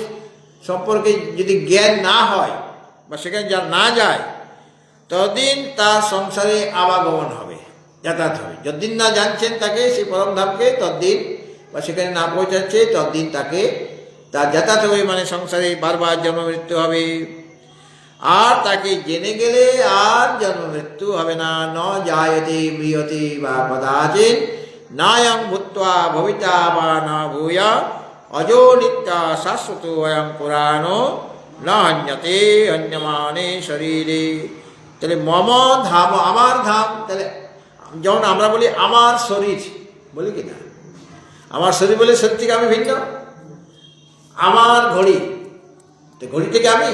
সম্পর্কে যদি জ্ঞান না হয় বা সেখানে যা না যায়, ততদিন তার সংসারে আবাগমন হবে, যাতায়াত হবে। যতদিন না জানছেন তাকে, সেই পরম ধামকে, ততদিন, বা সেখানে না পৌঁছাচ্ছে ততদিন তাকে তার যাতায়াত হবে, মানে সংসারে বারবার জন্ম মৃত্যু হবে। আর তাকে জেনে গেলে আর জন্ম মৃত্যু হবে না। ন জায়তে ম্রিয়তে বা কদাচিৎ নায়ং ভূত্বা ভবিতা বা না ভূয়া অজো নিত্যা শাশ্বত অয়ং পুরাণো না হন্যতে হন্যমানে শরীরে। তাহলে মম ধাম, আমার ধাম, তাহলে যেমন আমরা বলি আমার শরীর, বলি কি না? আমার শরীর বলে সত্যি আমি ভিন্ন। আমার ঘড়ি, তো ঘড়ি থেকে আমি,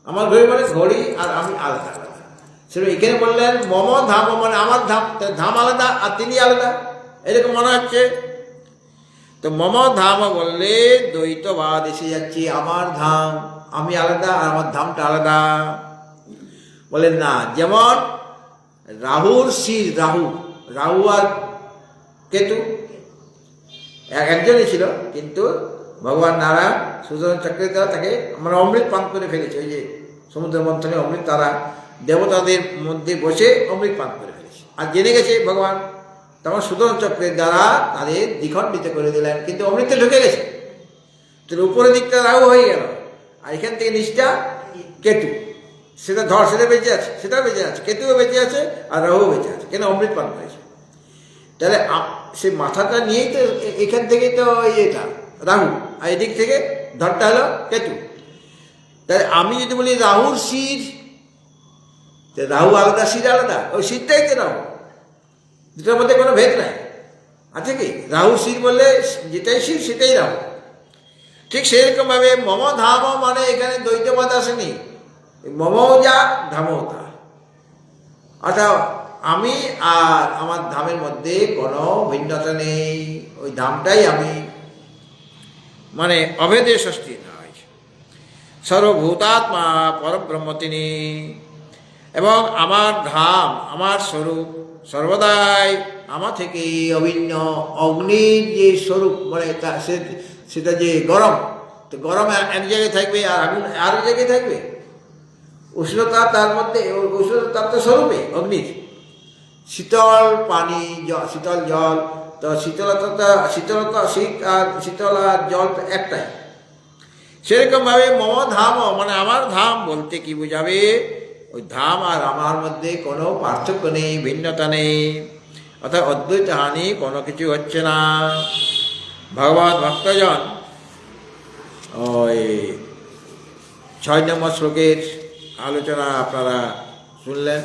আমার ঘড়ি মানে ঘড়ি আর আমি আলাদা আলাদা। সেটা এখানে বললেন মম ধাম, মানে আমার ধাম, ধাম আলাদা আর তিনি আলাদা, এরকম মনে হচ্ছে। তো মম ধাম বললে দ্বৈতবাদ এসে যাচ্ছে, আমার ধাম, আমি আলাদা আর আমার ধামটা আলাদা। বলেন না, যেমন রাহুর শির, রাহু আর কেতু একজনই ছিল, কিন্তু ভগবান নারায়ণ সুদর্শন চক্রের দ্বারা তাকে আমরা অমৃত পান করে ফেলেছে। ওই যে সমুদ্র মন্থনে অমৃত, তারা দেবতাদের মধ্যে বসে অমৃত পান করে ফেলেছে। আর জেনে গেছে ভগবান, তখন সুদর্শন চক্রের দ্বারা তাদের দ্বিখণ্ডিত করে দিলেন, কিন্তু অমৃতে ঢুকে গেছে। তো উপরের দিকটা রাহু হয়ে গেল, আর এখান থেকে নিচটা কেতু, সেটা সেটা বেঁচে আছে, সেটাও বেঁচে আছে, কেতুও বেঁচে আছে আর রাহুও বেঁচে আছে, কেন? অমৃত পান করেছে। তাহলে সে মাথাটা নিয়েই তো, এখান থেকেই তো এটা রাহু, আর এদিক থেকে ধরটা হলো কেতু। তাহলে আমি যদি বলি রাহুর শির, রাহু আলাদা, শির আলাদা, ওই শিরটাই তো রাহু, দুটোর মধ্যে কোনো ভেদ নাই, আছে কি? রাহু শির বললে যেটাই শির সেটাই রাহু। ঠিক সেরকম ভাবে মম ধাম, মানে এখানে দ্বৈতবাদ আসেনি, মমও যা ধামও তা। অর্থাৎ আমি আর আমার ধামের মধ্যে কোনো ভিন্নতা নেই, ওই ধামটাই আমি, মানে অভেদে ষষ্ঠী নয়। সর্বভূতাত্মা পরব্রহ্ম তিনি, এবং আমার ধাম, আমার স্বরূপ সর্বদাই আমার থেকে অভিন্ন। অগ্নির যে স্বরূপ, মানে সেটা যে গরম, তো গরম এক জায়গায় থাকবে আর আগুন আর এক জায়গায় থাকবে। উষ্ণতা তার মধ্যে, উষ্ণতা তার তো স্বরূপে অগ্নির। শীতল পানি, শীতল জল, তো শীতলতা শীতল আর জল তো একটাই। সেরকমভাবে মম ধামও, মানে আমার ধাম বলতে কি বোঝাবে, ওই ধাম আর আমার মধ্যে কোনো পার্থক্য নেই, ভিন্নতা নেই, অর্থাৎ অদ্বৈত হানি কোনো কিছু হচ্ছে না। ভগবত ভক্তজন ওই 6 নম্বর শ্লোকের আলোচনা আপনারা শুনলেন।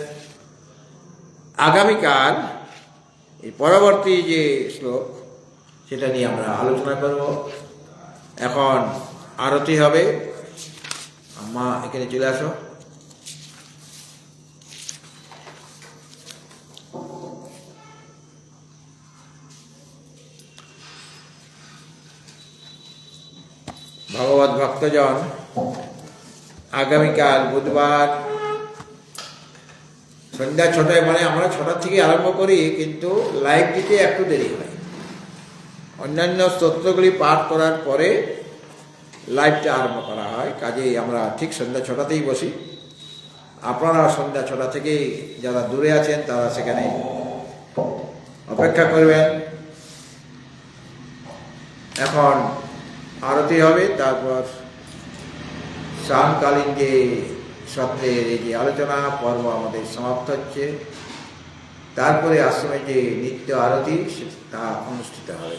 আগামীকাল এই পরবর্তী যে শ্লোক সেটা নিয়ে আমরা আলোচনা করব। এখন আরতি হবে। আম্মা এখানে চলে আসো। ভগবত ভক্তজন, আগামীকাল বুধবার সন্ধ্যা 6টায়, মানে আমরা 6টার থেকে আরম্ভ করি, কিন্তু লাইভ দিতে একটু দেরি হয়। অন্যান্য স্তোত্রগুলি পাঠ করার পরে লাইভটা আরম্ভ করা হয়। কাজেই আমরা ঠিক সন্ধ্যা 6টাতেই বসি। আপনারা সন্ধ্যা 6টা থেকেই যারা দূরে আছেন তারা সেখানে অপেক্ষা করবেন। এখন আরতি হবে, তারপর সায়ংকালীন যে সত্রের এই যে আলোচনা পর্ব আমাদের সমাপ্ত হচ্ছে। তারপরে আশ্রমে যে নিত্য আরতি তা অনুষ্ঠিত হবে।